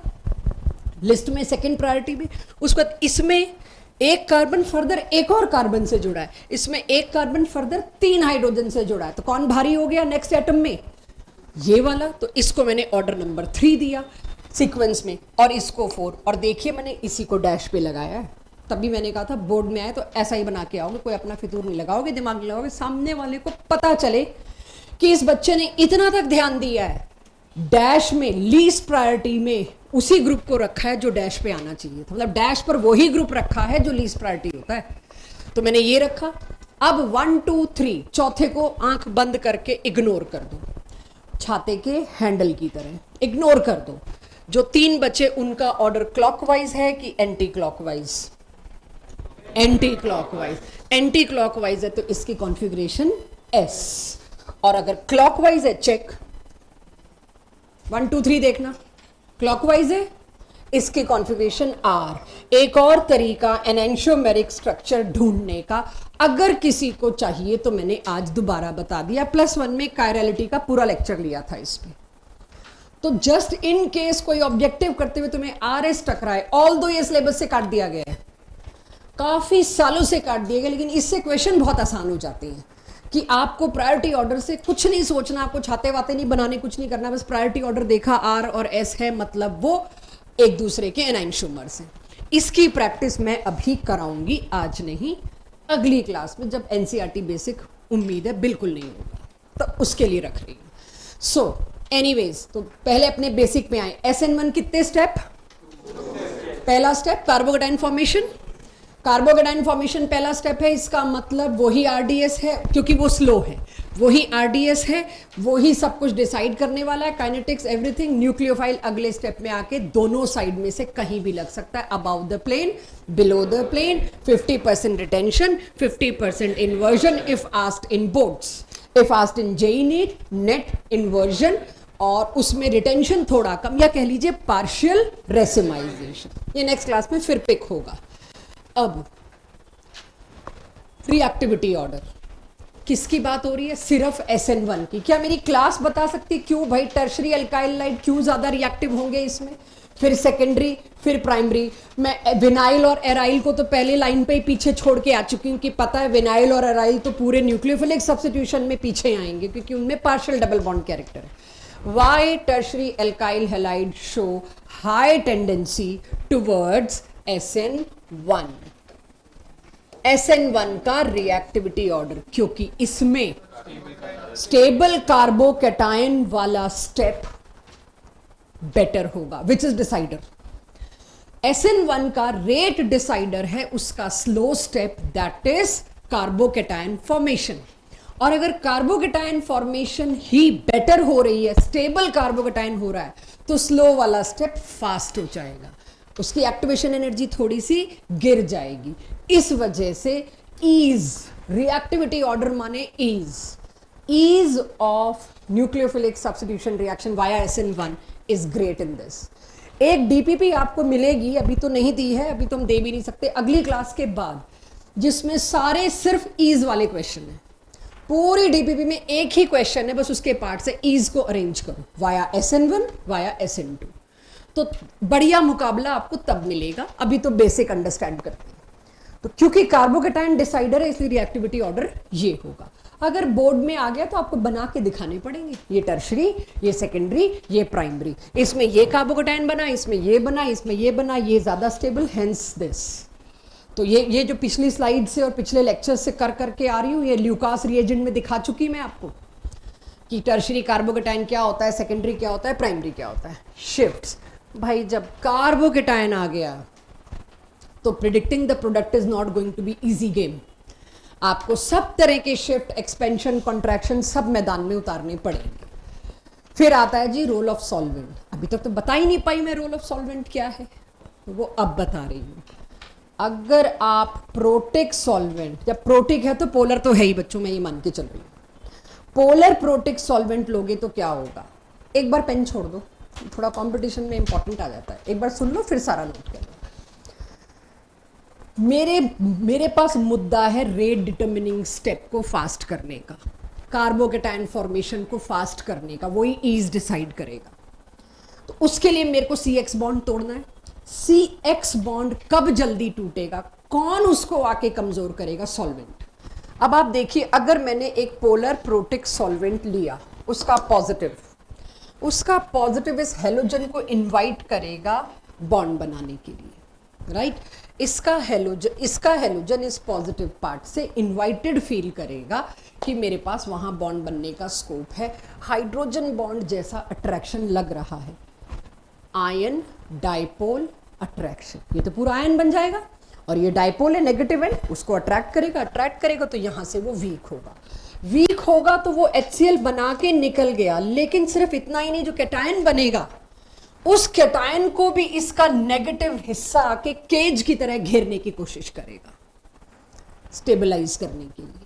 लिस्ट में, सेकंड प्रायोरिटी में। उसके बाद इसमें एक कार्बन फर्दर एक और कार्बन से जुड़ा है, इसमें एक कार्बन फर्दर 3 हाइड्रोजन से जुड़ा है, तो कौन भारी हो गया नेक्स्ट एटम में, ये वाला, तो इसको मैंने ऑर्डर नंबर 3 दिया सीक्वेंस में, और इसको 4। और देखिए मैंने इसी को डैश पे लगाया है, तभी मैंने कहा था बोर्ड में आए तो ऐसा ही बना के आओगे, कोई अपना फितूर नहीं लगाओगे, दिमाग नहीं लगाओगे, सामने वाले को पता चले कि इस बच्चे ने इतना तक ध्यान दिया है, डैश में लीस्ट प्रायोरिटी में उसी ग्रुप को रखा है जो डैश पे आना चाहिए था, मतलब डैश पर वही ग्रुप रखा है जो लीस्ट प्रायोरिटी होता है, तो मैंने ये रखा। अब 1 2 3 चौथे को आंख बंद करके इग्नोर कर दो, छाते के हैंडल की तरह इग्नोर कर दो। जो 3 बचे उनका ऑर्डर क्लॉकवाइज है कि anti clockwise, anti clockwise, anti clockwise है तो इसकी कॉन्फ़िगरेशन S, और अगर क्लॉकवाइज है चेक, 1 2 3 देखना, क्लॉकवाइज है इसकी कॉन्फ़िगरेशन R। एक और तरीका एनेंशियोमेरिक स्ट्रक्चर ढूंढने का अगर किसी को चाहिए तो मैंने आज दोबारा बता दिया, +1 में कायरलिटी का पूरा लेक्चर लिया था इसमें, तो जस्ट इन केस कोई ऑब्जेक्टिव करते हुए तुम्हें RS टकराए, ऑल्दो ये सिलेबस से काट दिया गया है, काफी सालों से काट दिए गए, लेकिन इससे क्वेश्चन बहुत आसान हो जाते हैं कि आपको प्रायोरिटी ऑर्डर से कुछ नहीं सोचना, आपको छाते वाते नहीं बनाने, कुछ नहीं करना, बस प्रायोरिटी ऑर्डर देखा R और S है, मतलब वो एक दूसरे के एनाइंशोमर्स हैं। इसकी प्रैक्टिस मैं अभी कराऊंगी, आज नहीं, अगली क्लास में जब NCERT बेसिक, उम्मीद है बिल्कुल नहीं होगा, तो उसके लिए रख रही हूँ। सो एनीवेज, तो पहले अपने बेसिक में आए। SN1 कितने स्टेप, पहला step carbocation formation, carbocation formation पहला स्टेप है, इसका मतलब वही RDS है, क्योंकि वो स्लो है, वही RDS है, वही सब कुछ डिसाइड करने वाला है, काइनेटिक्स एवरीथिंग। न्यूक्लियोफाइल अगले स्टेप में आके दोनों साइड में से कहीं भी लग सकता है, above the plane, below the plane, 50% retention, 50% inversion if asked in boards, if asked in JEE NEET, net inversion, और उसमें रिटेंशन थोड़ा कम, या कह लीजिए पार्शियल रेसिमाइजेशन। ये नेक्स्ट क्लास में फिर पिक होगा। अब रिएक्टिविटी ऑर्डर किसकी बात हो रही है, सिर्फ SN1 की। क्या मेरी क्लास बता सकती क्यों भाई टर्शरी अल्काइल लाइट क्यों ज्यादा रिएक्टिव होंगे इसमें, फिर सेकेंडरी, फिर प्राइमरी। मैं विनाइल और एराइल को तो पहले लाइन पे ही पीछे छोड़ के आ चुकी हूँ कि पता है विनाइल और एराइल तो पूरे न्यूक्लियोफिलिक सब्स्टिट्यूशन में पीछे आएंगे क्योंकि उनमें पार्शियल डबल बॉन्ड कैरेक्टर है। Why tertiary alkyl halide show high tendency towards SN1? SN1 का रिएक्टिविटी ऑर्डर, क्योंकि इसमें स्टेबल कार्बोकैटायन वाला स्टेप बेटर होगा, विच इज डिसाइडर। SN1 का रेट डिसाइडर है उसका slow step, that is carbocation formation. और अगर कार्बोकैटायन फॉर्मेशन ही बेटर हो रही है, स्टेबल कार्बोकैटायन हो रहा है, तो स्लो वाला स्टेप फास्ट हो जाएगा, उसकी एक्टिवेशन एनर्जी थोड़ी सी गिर जाएगी। इस वजह से ईज, रिएक्टिविटी ऑर्डर माने ease of nucleophilic substitution reaction via SN1 is great in this. एक DPP आपको मिलेगी, अभी तो नहीं दी है, अभी तो हम दे भी नहीं सकते, अगली क्लास के बाद, जिसमें सारे सिर्फ ईज वाले क्वेश्चन है। पूरी DPP में एक ही क्वेश्चन है, बस उसके पार्ट से ईज को अरेंज करो वाया SN1 वाया SN2। तो बढ़िया मुकाबला आपको तब मिलेगा, अभी तो बेसिक अंडरस्टैंड करते हैं। तो क्योंकि कार्बोकेटायन डिसाइडर है इसलिए रिएक्टिविटी ऑर्डर ये होगा। अगर बोर्ड में आ गया तो आपको बना के दिखाने पड़ेंगे, ये टर्शरी, ये सेकेंडरी, ये प्राइमरी, इसमें ये कार्बोकेटायन बना, इसमें ये बना, इसमें ये बना, ये ज्यादा स्टेबल, हेंस दिस। तो ये जो पिछली स्लाइड से और पिछले लेक्चर से कर करके आ रही हूँ, ये ल्यूकास रिएजेंट में दिखा चुकी मैं आपको कि टर्शरी कार्बोकेटायन क्या होता है, सेकेंडरी क्या होता है, प्राइमरी क्या होता है। शिफ्ट्स, भाई जब कार्बोकेटायन आ गया तो predicting the product is not going to be easy game. आपको सब तरह के शिफ्ट, एक्सपेंशन, कॉन्ट्रैक्शन सब मैदान में उतारने पड़ेंगे। फिर आता है जी रोल ऑफ सॉल्वेंट। अभी तक तो बता ही नहीं पाई मैं रोल ऑफ सॉल्वेंट क्या है, तो वो अब बता रही हूँ। अगर आप प्रोटिक सॉल्वेंट, जब प्रोटिक है तो पोलर तो है ही बच्चों, मैं ये मान के चल रही हूँ। पोलर प्रोटिक सॉल्वेंट लोगे तो क्या होगा, एक बार पेन छोड़ दो, थोड़ा कंपटीशन में इंपॉर्टेंट आ जाता है, एक बार सुन लो फिर सारा नोट कर लो। मेरे पास मुद्दा है रेट डिटर्मिनिंग स्टेप को फास्ट करने का, कार्बोकेटायन फॉर्मेशन को फास्ट करने का, वही ईज डिसाइड करेगा। तो उसके लिए मेरे को CX बॉन्ड तोड़ना है। CX बॉन्ड कब जल्दी टूटेगा, कौन उसको आके कमजोर करेगा, सॉल्वेंट। अब आप देखिए, अगर मैंने एक पोलर प्रोटिक सॉल्वेंट लिया, उसका पॉजिटिव इस हेलोजन को इनवाइट करेगा बॉन्ड बनाने के लिए, राइट। इसका हेलोजन इस पॉजिटिव पार्ट से इनवाइटेड फील करेगा कि मेरे पास वहां बॉन्ड बनने का स्कोप है। हाइड्रोजन बॉन्ड जैसा अट्रैक्शन लग रहा है, आयन डाइपोल अट्रैक्शन, ये तो पूरा आयन बन जाएगा, और ये डाइपोल है नेगेटिव एंड, उसको अट्रैक्ट करेगा तो यहां से वो वीक होगा तो वो HCl बना के निकल गया। लेकिन सिर्फ इतना ही नहीं, जो कैटायन बनेगा उस कैटायन को भी इसका नेगेटिव हिस्सा आके केज की तरह घेरने की कोशिश करेगा स्टेबलाइज करने के लिए।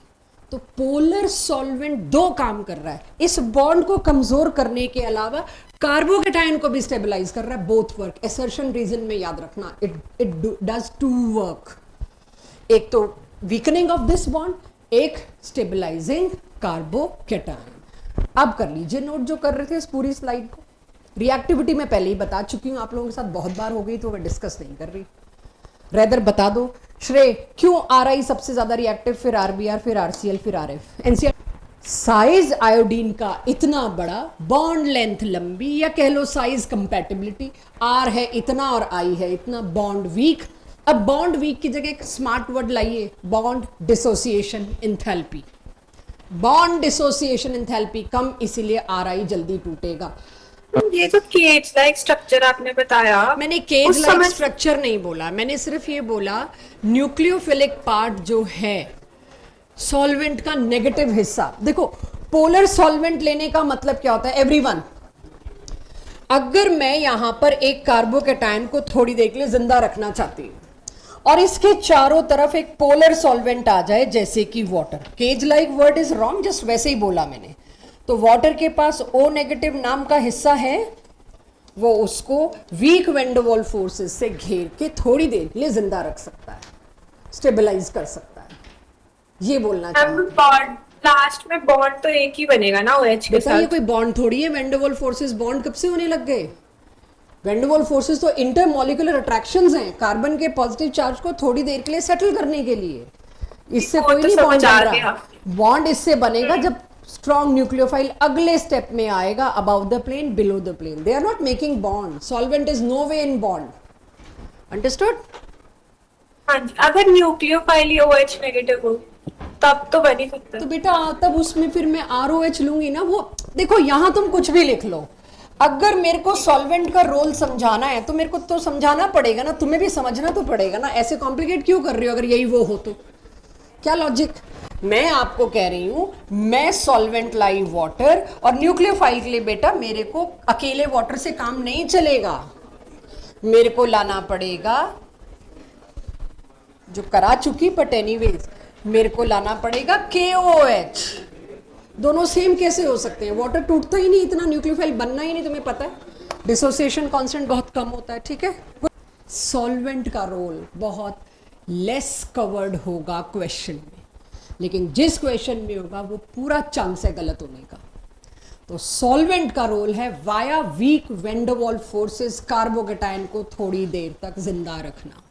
तो पोलर सॉल्वेंट दो काम कर रहा है, इस बॉन्ड को कमजोर करने के अलावा कार्बोकेटायन को भी स्टेबलाइज कर रहा है। बोथ वर्क, एसर्शन रीजन में याद रखना, इट डज टू वर्क। एक तो वीकनिंग ऑफ दिस बॉन्ड, एक स्टेबलाइजिंग कार्बोकेटायन। अब कर लीजिए नोट जो कर रहे थे इस पूरी स्लाइड को। रिएक्टिविटी मैं पहले ही बता चुकी हूं, आप लोगों के साथ बहुत बार हो गई तो मैं डिस्कस नहीं कर रही। रेदर बता दो श्रेय, क्यों RI सबसे ज्यादा रिएक्टिव, फिर RBr, फिर RCl, फिर RF। NCl साइज आयोडीन का इतना बड़ा, बॉन्ड लेंथ लंबी, या कह लो साइज कंपैटिबिलिटी, R है इतना और I है इतना, बॉन्ड वीक। अब बॉन्ड वीक की जगह एक स्मार्ट वर्ड लाइए, bond dissociation enthalpy. Bond dissociation enthalpy कम, इसीलिए RI जल्दी टूटेगा। ये जो केज लाइक स्ट्रक्चर आपने बताया, मैंने केज लाइक स्ट्रक्चर नहीं बोला, मैंने सिर्फ ये बोला न्यूक्लियोफिलिक पार्ट जो है सॉल्वेंट का नेगेटिव हिस्सा। देखो पोलर सॉल्वेंट लेने का मतलब क्या होता है एवरीवन। अगर मैं यहां पर एक कार्बोकेटायन को थोड़ी देर के लिए जिंदा रखना चाहती हूं और इसके चारों तरफ एक पोलर सॉल्वेंट आ जाए जैसे कि water, cage like word is wrong, just वैसे ही बोला मैंने। तो वाटर के पास O नेगेटिव नाम का हिस्सा है, वो उसको वीक वैंडरवाल फोर्सेस से घेर के थोड़ी देर के लिए जिंदा रख सकता है, स्टेबलाइज कर सकता है, ये बोलना चाहिए। लास्ट में बॉन्ड तो एक ही बनेगा ना OH के साथ। ये कोई बॉन्ड थोड़ी है, वैंडरवाल फोर्सेस बॉन्ड कब से होने लग गए। वैंडरवाल फोर्सेस तो इंटरमॉलिक्यूलर अट्रैक्शंस हैं, कार्बन के पॉजिटिव चार्ज को थोड़ी देर के लिए सेटल करने के लिए। इससे कोई नहीं बॉन्ड बन रहा। बॉन्ड इससे बनेगा जब स्ट्रॉन्ग न्यूक्लियोफाइल अगले स्टेप में आएगा, about the plane, below the plane. They are not making bond, solvent is no way in bond. Understood? हाँ जी, अगर न्यूक्लियोफाइल ही OH नेगेटिव हो तब तो बन ही सकता है। तो बेटा तब उसमें फिर मैं ROH लूंगी ना। वो देखो यहां तुम कुछ भी लिख लो, अगर मेरे को सॉल्वेंट का रोल समझाना है तो मेरे को तो समझाना पड़ेगा ना, तुम्हें भी समझना तो पड़ेगा ना। ऐसे कॉम्प्लिकेट क्यों कर रही हो अगर यही वो हो तो? क्या लॉजिक? मैं आपको कह रही हूं मैं सॉल्वेंट लाई वाटर, और न्यूक्लियोफाइल के लिए बेटा मेरे को अकेले वाटर से काम नहीं चलेगा, मेरे को लाना पड़ेगा, जो करा चुकी बट एनीवेज मेरे को लाना पड़ेगा KOH। दोनों सेम कैसे हो सकते हैं? वाटर टूटता ही नहीं इतना, न्यूक्लियोफाइल बनना ही नहीं, तुम्हें पता है डिसोसिएशन कांस्टेंट बहुत कम होता है, ठीक है। सॉल्वेंट का रोल बहुत लेस कवर्ड होगा क्वेश्चन में, लेकिन जिस क्वेश्चन में होगा वो पूरा चांस है गलत होने का। तो सॉल्वेंट का रोल है via weak van der Waals forces carbocation को थोड़ी देर तक जिंदा रखना,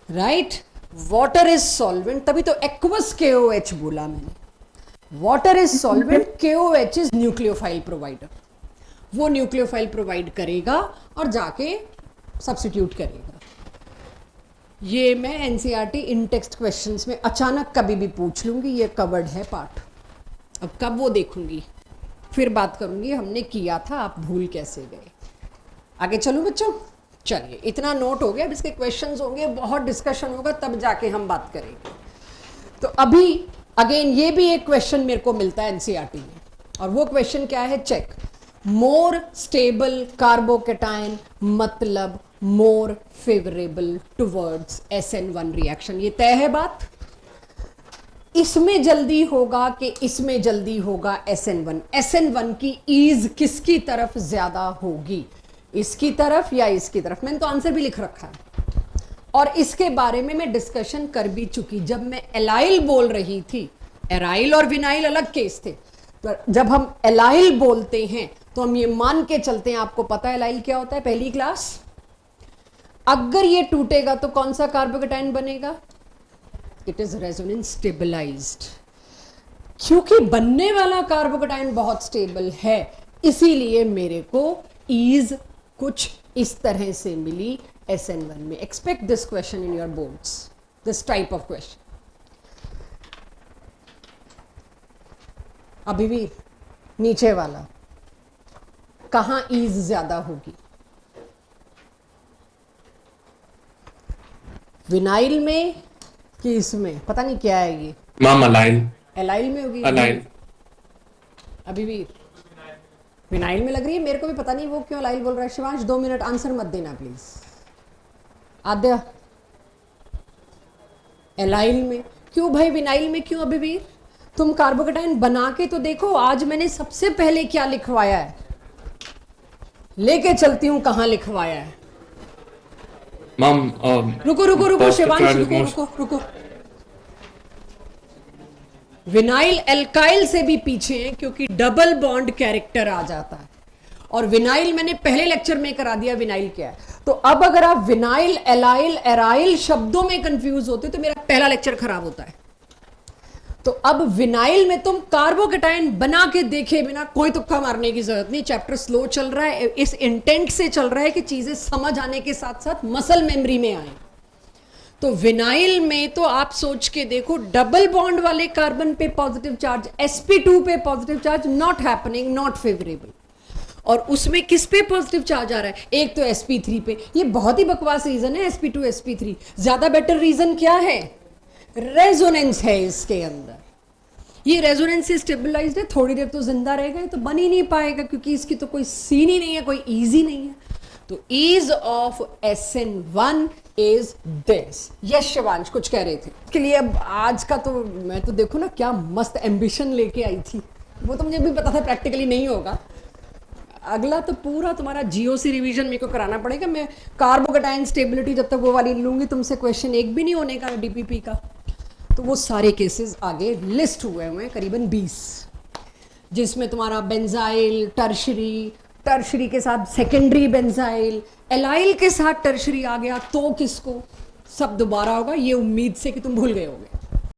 राइट। वाटर इज सॉल्वेंट, तभी तो एक्वस KOH बोला मैंने। Water is solvent, KOH is nucleophile provider. वो न्यूक्लियोफाइल प्रोवाइड करेगा और जाके सब्स्टिट्यूट करेगा। ये मैं NCERT इन टेक्स्ट क्वेश्चंस में अचानक कभी भी पूछ लूंगी, ये कवर्ड है पार्ट। अब कब वो देखूंगी, फिर बात करूंगी हमने किया था, आप भूल कैसे गए। आगे चलूं बच्चों, चलिए इतना नोट हो गया। अब इसके क्वेश्चंस होंगे, बहुत डिस्कशन होगा, तब जाके हम बात करेंगे। तो अभी अगेन ये भी एक क्वेश्चन मेरे को मिलता है NCERT में, और वो क्वेश्चन क्या है, चेक। मोर स्टेबल कार्बोकेटाइन मतलब more favourable towards SN1 reaction. ये तय है बात। इसमें जल्दी होगा कि इसमें जल्दी होगा SN1। SN1 की ईज किसकी तरफ ज्यादा होगी, इसकी तरफ या इसकी तरफ? मैंने तो आंसर भी लिख रखा है, और इसके बारे में मैं डिस्कशन कर भी चुकी जब मैं एलाइल बोल रही थी। एराइल और विनाइल अलग केस थे। तो जब हम एलाइल बोलते हैं तो हम ये मान के चलते हैं, आपको पता है एलाइल क्या होता है, पहली क्लास। अगर ये टूटेगा तो कौन सा कार्बोकेटाइन बनेगा? It is resonance stabilised. क्योंकि बनने वाला कार्बोकेटाइन बहुत स्टेबल है, इसीलिए मेरे को ईज कुछ इस तरह से मिली SN1 में। Expect this question in your boards, this type of question. अभी भी नीचे वाला, कहां ईज ज्यादा होगी, विनाइल में कि इसमें? पता नहीं क्या है ये। Ma'am allyl. एलाइल में होगी। अलाइल। अभी भी विनाइल में लग रही है मेरे को भी, पता नहीं वो क्यों अलाइल बोल रहा है। शिवांश 2 मिनट आंसर मत देना प्लीज। आद्या एलाइल में क्यों भाई, विनाइल में क्यों? अभी भी तुम कार्बोकेटाइन बना के तो देखो। आज मैंने सबसे पहले क्या लिखवाया है, लेके चलती हूं कहां लिखवाया है। मैम रुको रुको रुको शिवांश, रुको रुको रुको। विनाइल एल्काइल से भी पीछे है, क्योंकि डबल बॉन्ड कैरेक्टर आ जाता है। और विनाइल मैंने पहले लेक्चर में करा दिया विनाइल क्या है। तो अब अगर आप विनाइल, एलाइल, एराइल शब्दों में कंफ्यूज होते तो मेरा पहला लेक्चर खराब होता है। तो अब विनाइल में तुम कार्बोकेटाइन बना के देखे बिना कोई तुक्का मारने की जरूरत नहीं। चैप्टर स्लो चल रहा है, इस इंटेंट से चल रहा है कि चीजें समझ आने के साथ साथ मसल मेमोरी में आए। तो विनाइल में तो आप सोच के देखो, डबल बॉन्ड वाले कार्बन पे पॉजिटिव चार्ज, sp2 पे positive charge, not happening, not favourable. और उसमें किस पे पॉजिटिव चार्ज आ रहा है? एक तो sp3 पे। ये बहुत ही बकवास रीजन है sp2 sp3। ज्यादा बेटर रीजन क्या है? रेजोनेंस है इसके अंदर। ये रेजोनेंस से स्टेबलाइज्ड है, थोड़ी देर तो जिंदा रहेगा, तो बन ही नहीं पाएगा क्योंकि इसकी तो कोई सीन ही नहीं है, कोई ईजी नहीं है। तो ease of SN1 is this. Yes Shivansh कुछ कह रहे थे इसके लिए। अब आज का तो मैं तो देखो ना क्या मस्त एम्बिशन लेके आई थी, वो तो मुझे भी पता था प्रैक्टिकली नहीं होगा। अगला तो पूरा तुम्हारा GOC रिवीजन मेरे को कराना पड़ेगा। मैं कार्बोकेटाइन स्टेबिलिटी जब तक वो वाली लूंगी तुमसे क्वेश्चन एक भी नहीं होने का DPP का। तो वो सारे केसेस आगे लिस्ट हुए हैं करीबन 20, जिसमें तुम्हारा बेंजाइल, टर्शरी के साथ सेकेंडरी बेंजाइल, एलाइल के साथ टर्शरी आ गया तो किसको, सब दोबारा होगा। ये उम्मीद से कि तुम भूल गए होगे।